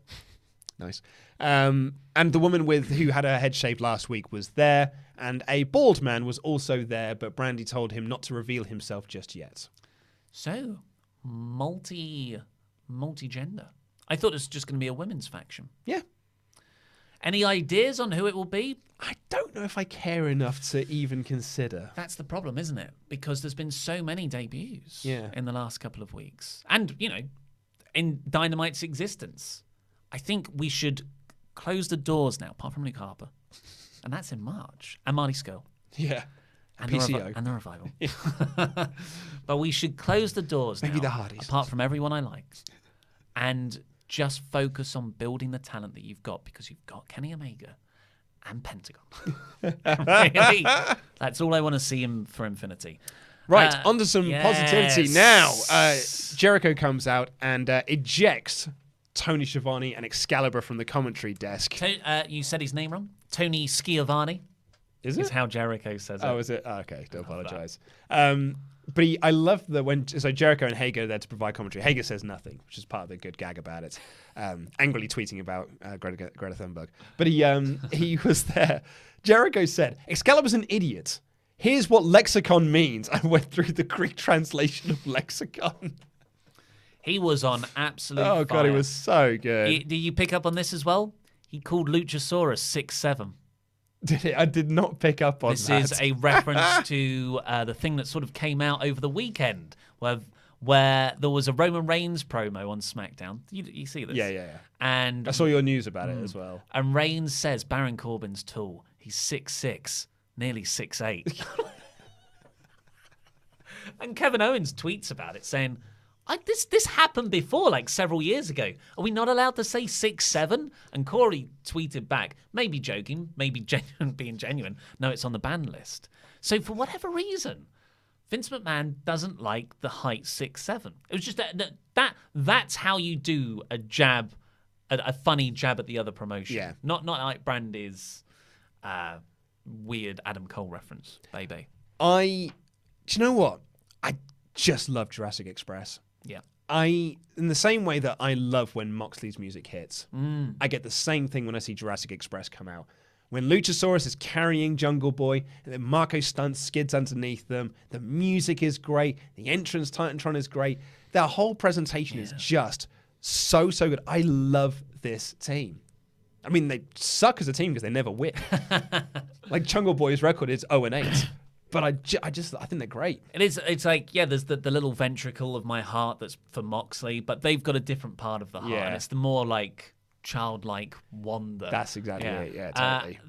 Nice. And the woman who had her head shaved last week was there, and a bald man was also there, but Brandy told him not to reveal himself just yet. So, multi-gender. I thought it was just going to be a women's faction. Yeah. Any ideas on who it will be? I don't know if I care enough to even consider. That's the problem, isn't it? Because there's been so many debuts in the last couple of weeks. And, in Dynamite's existence. I think we should close the doors now, apart from Luke Harper. And that's in March. And Marty Scurll. Yeah. And PCO. The Revival. But we should close the doors Maybe now, the Hardys. apart from everyone I like. And just focus on building the talent that you've got, because you've got Kenny Omega and Pentagon. Really? That's all I want to see him for Infinity. Right, onto some positivity now. Jericho comes out and ejects Tony Schiavone and Excalibur from the commentary desk. You said his name wrong? Tony Schiavone. Is it? Is how Jericho says it. Oh, is it? Oh, okay, do apologise. But I love that so Jericho and Hager are there to provide commentary. Hager says nothing, which is part of the good gag about it. Angrily tweeting about Greta Thunberg. But he was there. Jericho said, "Excalibur's an idiot. Here's what lexicon means." I went through the Greek translation of lexicon. He was on absolute fire. Oh, God, he was so good. Did you pick up on this as well? He called Luchasaurus 6'7". Did it? I did not pick up on This that. is a reference to the thing that sort of came out over the weekend, where there was a Roman Reigns promo on SmackDown. You see this? Yeah. And I saw your news about it as well. And Reigns says Baron Corbin's tall. He's 6'6", nearly 6'8". And Kevin Owens tweets about it, saying, This happened before, like several years ago. Are we not allowed to say 6'7"? And Corey tweeted back, maybe joking, maybe being genuine. No, it's on the ban list. So for whatever reason, Vince McMahon doesn't like the height 6'7". It was just that's how you do a jab, a funny jab at the other promotion. Yeah. Not like Brandy's weird Adam Cole reference, baby. Do you know what? I just love Jurassic Express. Yeah. In the same way that I love when Moxley's music hits, I get the same thing when I see Jurassic Express come out. When Luchasaurus is carrying Jungle Boy, and then Marco Stunt skids underneath them, the music is great, the entrance Titantron is great. Their whole presentation is just so good. I love this team. I mean, they suck as a team because they never win. Like Jungle Boy's record is 0-8. But I think they're great. It's like, there's the little ventricle of my heart that's for Moxley, but they've got a different part of the heart. Yeah. And it's the more like childlike wonder. That's exactly it. Yeah, totally.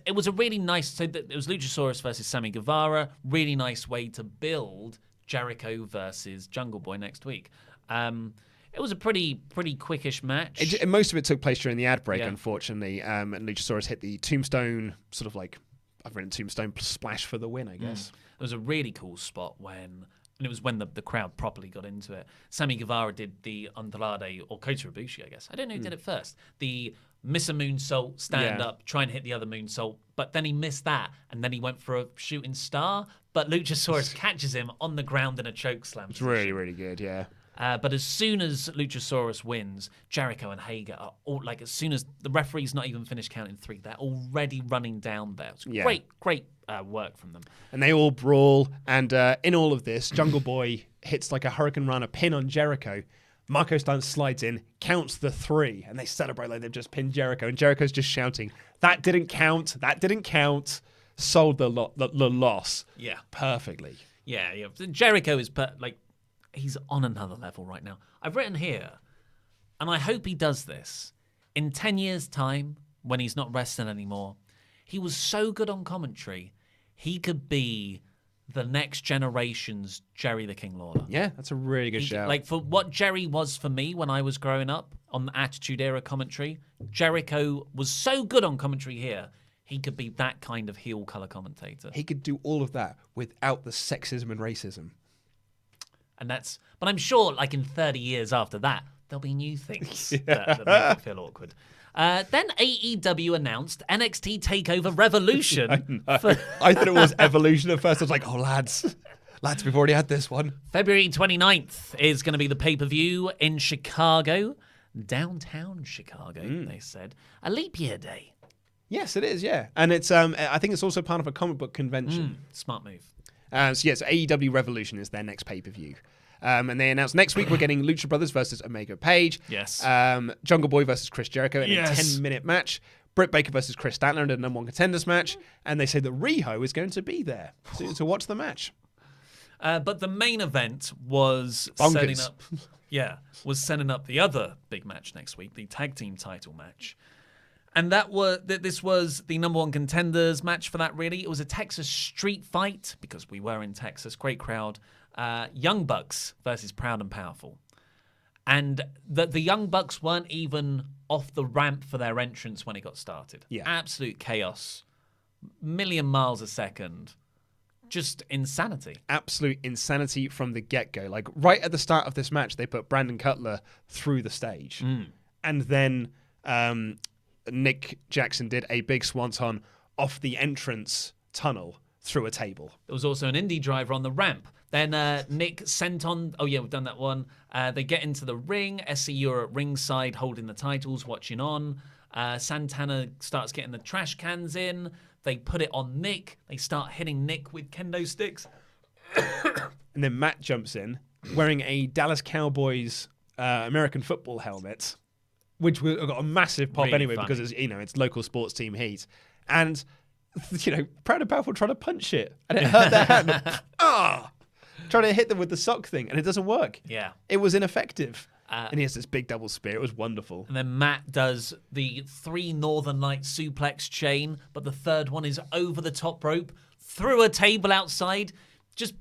It was a really nice. So it was Luchasaurus versus Sammy Guevara. Really nice way to build Jericho versus Jungle Boy next week. It was a pretty quickish match. Most of it took place during the ad break, unfortunately. And Luchasaurus hit the tombstone, sort of like, I've written tombstone splash for the win, I guess. It was a really cool spot when the crowd properly got into it. Sammy Guevara did the Andrade, or Kota Ibushi, I guess. I don't know who did it first. The miss a moonsault, stand up, try and hit the other moonsault, but then he missed that, and then he went for a shooting star, but Luchasaurus catches him on the ground in a choke slam. It's really, really good, yeah. But as soon as Luchasaurus wins, Jericho and Hager are all, like, as soon as the referee's not even finished counting 3, they're already running down there. It's great work from them. And they all brawl, and in all of this, Jungle Boy hits like a Hurricane Rana pin on Jericho. Marco Stunt slides in, counts the 3, and they celebrate like they've just pinned Jericho, and Jericho's just shouting, that didn't count, sold the loss perfectly. Yeah. Jericho is, he's on another level right now. I've written here, and I hope he does this, in 10 years' time, when he's not wrestling anymore, he was so good on commentary, he could be the next generation's Jerry the King Lawler. Yeah, that's a really good shout. Like, for what Jerry was for me when I was growing up on the Attitude Era commentary, Jericho was so good on commentary here, he could be that kind of heel color commentator. He could do all of that without the sexism and racism. But I'm sure, like, in 30 years after that, there'll be new things that make it feel awkward. Then AEW announced NXT TakeOver Revolution. I thought it was Evolution at first. I was like, oh, lads, we've already had this one. February 29th is going to be the pay-per-view in Chicago, downtown Chicago, they said. A leap year day. Yes, it is, yeah. And it's I think it's also part of a comic book convention. Smart move. So AEW Revolution is their next pay-per-view. And they announced next week we're getting Lucha Brothers versus Omega Page. Yes. Jungle Boy versus Chris Jericho in a 10-minute match. Britt Baker versus Chris Statler in a number 1 contenders match. And they say that Riho is going to be there to watch the match. But the main event was Bonkers. setting up the other big match next week, the tag team title match. And this was the number 1 contenders match for that, really. It was a Texas street fight, because we were in Texas. Great crowd. Young Bucks versus Proud and Powerful. And the Young Bucks weren't even off the ramp for their entrance when it got started. Yeah. Absolute chaos. Million miles a second. Just insanity. Absolute insanity from the get-go. Like, right at the start of this match, they put Brandon Cutler through the stage. And then Nick Jackson did a big swanton off the entrance tunnel through a table. There was also an indie driver on the ramp. Then Nick sent on... Oh, yeah, we've done that one. They get into the ring. SCU are at ringside holding the titles, watching on. Santana starts getting the trash cans in. They put it on Nick. They start hitting Nick with kendo sticks. And then Matt jumps in, wearing a Dallas Cowboys American football helmet. which got a massive pop Really anyway funny. because it's local sports team heat, and Proud and Powerful trying to punch it, and it hurt their hand. Trying to hit them with the sock thing, and it doesn't work. Yeah. It was ineffective. And he has this big double spear. It was wonderful. And then Matt does the 3 Northern Lights suplex chain, but the third one is over the top rope, through a table outside. Just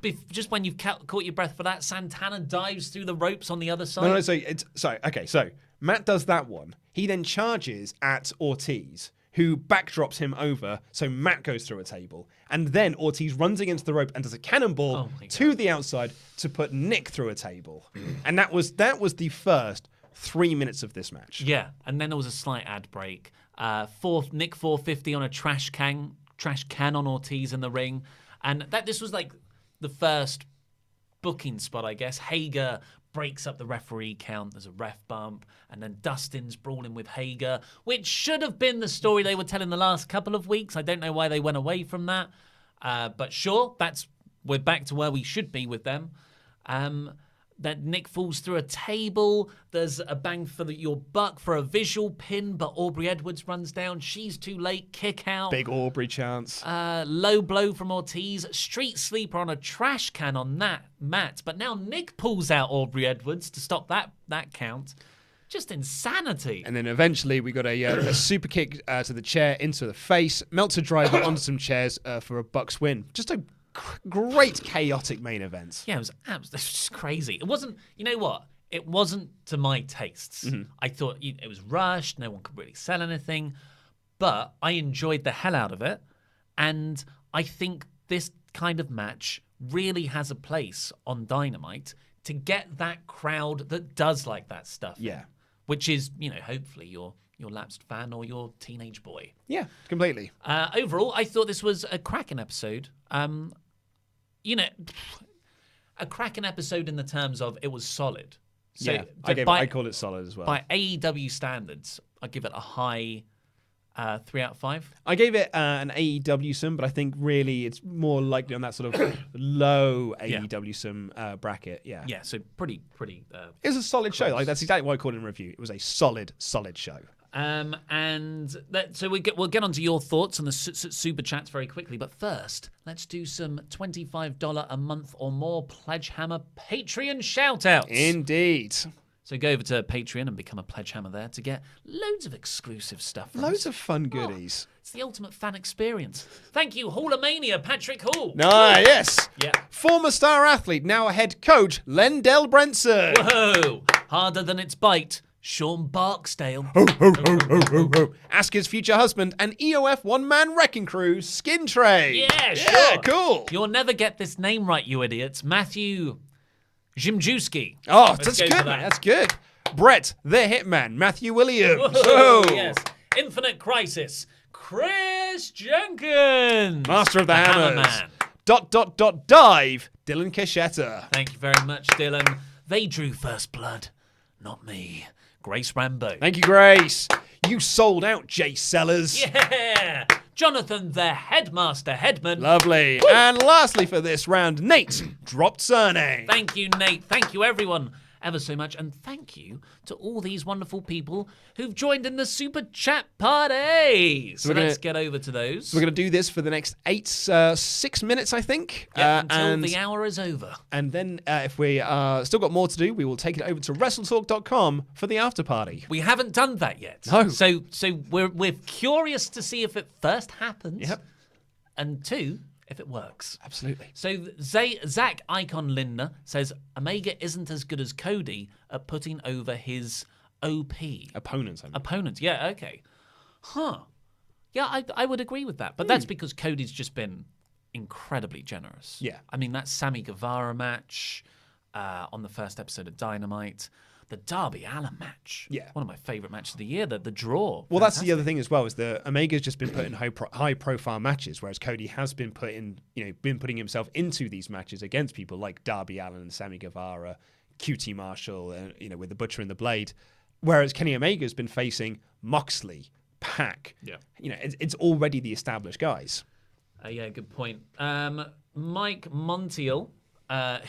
when you've caught your breath for that, Santana dives through the ropes on the other side. No, so Matt does that one. He then charges at Ortiz, who backdrops him over, so Matt goes through a table. And then Ortiz runs against the rope and does a cannonball to the outside to put Nick through a table. And that was the first 3 minutes of this match. Yeah, and then there was a slight ad break. Nick 450 on a trash can on Ortiz in the ring. And this was like the first booking spot, I guess. Hager breaks up the referee count. There's a ref bump. And then Dustin's brawling with Hager, which should have been the story they were telling the last couple of weeks. I don't know why they went away from that. But sure, we're back to where we should be with them. That Nick falls through a table. There's a bang for your buck for a visual pin, but Aubrey Edwards runs down. She's too late. Kick out. Big Aubrey chance. Low blow from Ortiz. Street sleeper on a trash can on that Matt. But now Nick pulls out Aubrey Edwards to stop that count. Just insanity. And then eventually we got a super kick to the chair into the face. Meltzer driver onto some chairs for a Bucks win. Just a great chaotic main event. Yeah, it was just crazy. It wasn't, you know what? It wasn't to my tastes. Mm-hmm. I thought it was rushed. No one could really sell anything. But I enjoyed the hell out of it. And I think this kind of match really has a place on Dynamite to get that crowd that does like that stuff. Yeah. Which is, hopefully your lapsed fan or your teenage boy. Yeah, completely. Overall, I thought this was a cracking episode. A cracking episode in the terms of it was solid. So Yeah, I call it solid as well. By AEW standards, I give it a high 3 out of 5. I gave it an AEW sum, but I think really it's more likely on that sort of low AEW sum bracket. Yeah. Yeah, so pretty. It was a solid show. Like that's exactly what I called it in review. It was a solid show. So we'll get on to your thoughts on the super chats very quickly. But first, let's do some $25 a month or more Pledge Hammer Patreon shout-outs. Indeed. So go over to Patreon and become a Pledge Hammer there to get loads of exclusive stuff. Loads of fun goodies. It's the ultimate fan experience. Thank you, Hallamania, Patrick Hall. Yes. Yeah. Former star athlete, now head coach, Lendell Brenson. Whoa. Harder than its bite. Sean Barksdale. Ask his future husband and EOF one-man wrecking crew, Skin Tray. Yeah, sure. Cool. You'll never get this name right, you idiots. Matthew Jimjewski. Oh, that's good, man. That's good. Brett, the Hitman, Matthew Williams. Whoa, yes. Infinite Crisis. Chris Jenkins. Master of the Hammers. Hammerman. Dive, Dylan Cachetta. Thank you very much, Dylan. They drew first blood, not me. Grace Rambo. Thank you, Grace. You sold out, Jay Sellers. Yeah. Jonathan, the Headmaster Headman. Lovely. Woo. And lastly for this round, Nate dropped surname. Thank you, Nate. Thank you, everyone, ever so much. And thank you to all these wonderful people who've joined in the Super Chat Party. So let's get over to those. So we're going to do this for the next 6 minutes, I think. Until the hour is over. And then if we still got more to do, we will take it over to WrestleTalk.com for the after party. We haven't done that yet. No. So we're curious to see if it first happens. Yep. And 2, if it works. Absolutely. So Zach Icon Lindner says Omega isn't as good as Cody at putting over his OP. Opponents, I mean. Opponents, yeah, okay. Huh. Yeah, I would agree with that. But that's because Cody's just been incredibly generous. Yeah. I mean, that Sammy Guevara match on the first episode of Dynamite. The Darby Allin match. Yeah. One of my favourite matches of the year, the draw. Well, that's the other thing as well, is that Omega's just been put in high profile matches, whereas Cody has been putting himself into these matches against people like Darby Allin and Sammy Guevara, QT Marshall, with the Butcher and the Blade. Whereas Kenny Omega's been facing Moxley, PAC. Yeah. It's already the established guys. Yeah, good point. Mike Montiel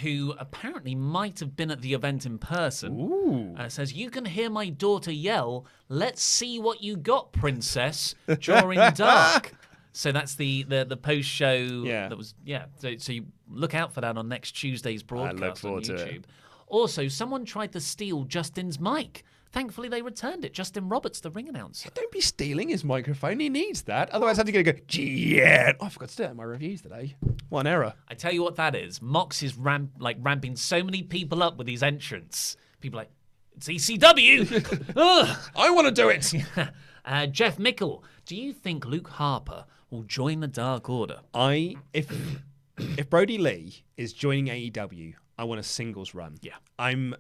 who apparently might have been at the event in person, says, "You can hear my daughter yell, 'Let's see what you got, princess,' during Dark." So that's the post show. That was So you look out for that on next Tuesday's broadcast on YouTube. Also, someone tried to steal Justin's mic. Thankfully, they returned it. Justin Roberts, the ring announcer. Don't be stealing his microphone. He needs that. Otherwise, how's he going to go, yeah. Oh, I forgot to do it in my reviews today. What an error. I tell you what that is. Mox is ramping so many people up with his entrance. People are like, it's ECW. I want to do it. Jeff Mickle, do you think Luke Harper will join the Dark Order? If Brody Lee is joining AEW, I want a singles run. Yeah. I'm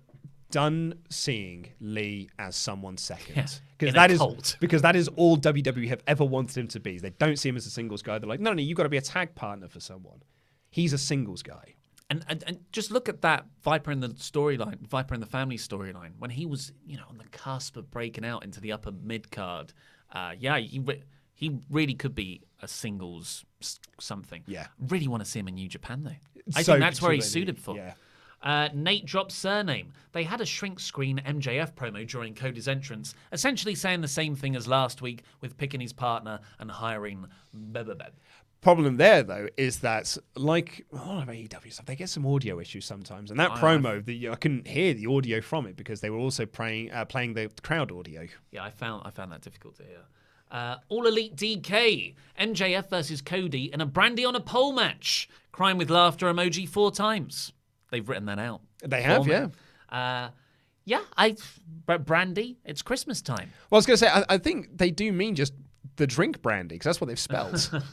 done seeing Lee as someone's second. Cult. Because that is all WWE have ever wanted him to be. They don't see him as a singles guy. They're like, no, you've got to be a tag partner for someone. He's a singles guy. And just look at that Viper in the Family storyline, when he was, on the cusp of breaking out into the upper mid card. He really could be a singles something. Yeah. Really want to see him in New Japan though. I think that's where he's suited for. Yeah. Nate drops surname. They had a shrink screen MJF promo during Cody's entrance, essentially saying the same thing as last week with picking his partner and hiring Bebebeb. Problem there, though, is that, like a lot of AEW stuff, they get some audio issues sometimes. And that promo, I couldn't hear the audio from it because they were also playing the crowd audio. Yeah, I found that difficult to hear. All Elite DK, MJF versus Cody in a Brandy on a pole match. Crying with laughter emoji 4 times. They've written that out. They have, Brandy, it's Christmas time. Well, I was going to say, I think they do mean just the drink brandy, because that's what they've spelled.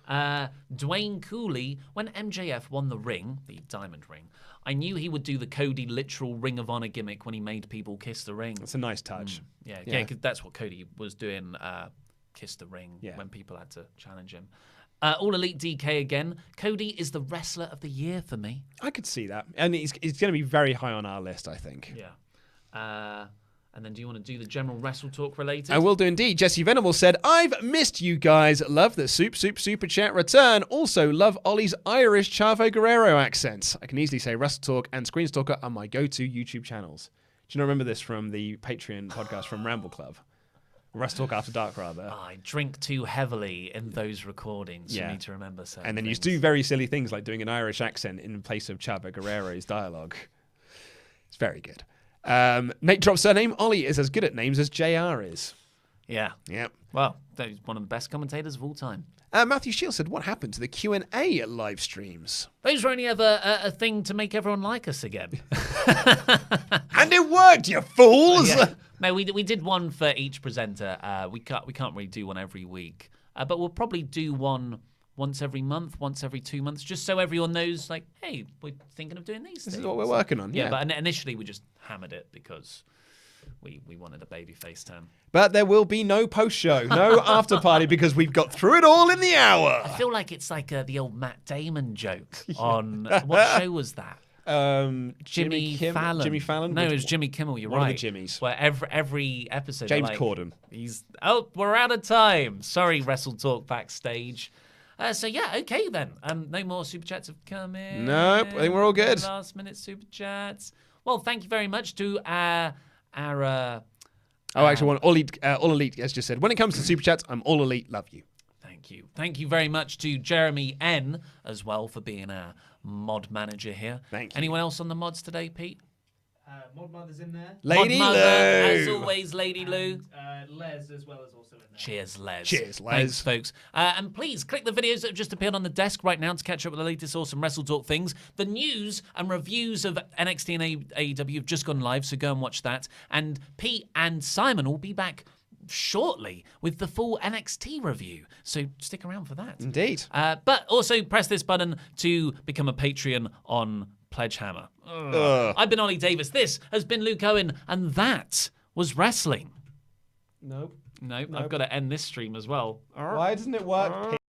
Dwayne Cooley, when MJF won the ring, the diamond ring, I knew he would do the Cody literal Ring of Honor gimmick when he made people kiss the ring. That's a nice touch. Yeah, cause that's what Cody was doing, kiss the ring when people had to challenge him. All Elite DK again. Cody is the wrestler of the year for me. I could see that. And he's going to be very high on our list, I think. Yeah. And then do you want to do the general WrestleTalk related? I will do indeed. Jesse Venable said, I've missed you guys. Love the Super Chat return. Also love Ollie's Irish Chavo Guerrero accent. I can easily say WrestleTalk and Screenstalker are my go-to YouTube channels. Do you not remember this from the Patreon podcast from Ramble Club? WrestleTalk After Dark, rather. I drink too heavily in those recordings for me to remember certain And then things. you do very silly things like doing an Irish accent in place of Chavo Guerrero's dialogue. It's very good. Nate drops surname. Ollie is as good at names as JR is. Yeah. Yep. Well, he's one of the best commentators of all time. Matthew Shields said, what happened to the Q&A live streams? Those were only ever a thing to make everyone like us again. And it worked, you fools! Yeah. No, we did one for each presenter. We can't really do one every week. But we'll probably do one once every month, once every 2 months, just so everyone knows, like, hey, we're thinking of doing these things. This is what we're working on, yeah. But initially we just hammered it because we wanted a babyface turn. But there will be no post-show, no after-party, because we've got through it all in the hour. I feel like it's like the old Matt Damon joke on... what show was that? Jimmy Fallon. Jimmy Fallon? No, it was Jimmy Kimmel, you're right. One of the Jimmys. Where every episode... James Corden. We're out of time. Sorry, WrestleTalk backstage. Okay then. No more Super Chats have come in. Nope, I think we're all good. Last minute Super Chats. Well, thank you very much to our All Elite has just said, when it comes to Super Chats, I'm All Elite, love you. Thank you. Thank you very much to Jeremy N as well for being our mod manager here. Thank you. Anyone else on the mods today, Pete? Mod Mother's in there. Lady Mod Mother, Lou. as always, Lady Lou. Les as well as also in there. Cheers, Les. Cheers, Les. Thanks, folks. And please click the videos that have just appeared on the desk right now to catch up with the latest awesome WrestleTalk things. The news and reviews of NXT and AEW have just gone live, so go and watch that. And Pete and Simon will be back shortly with the full NXT review, so stick around for that. Indeed. But also press this button to become a Patreon on Pledge Hammer. I've been Ollie Davis. This has been Luke Owen, and that was wrestling. Nope. I've got to end this stream as well. Why doesn't it work?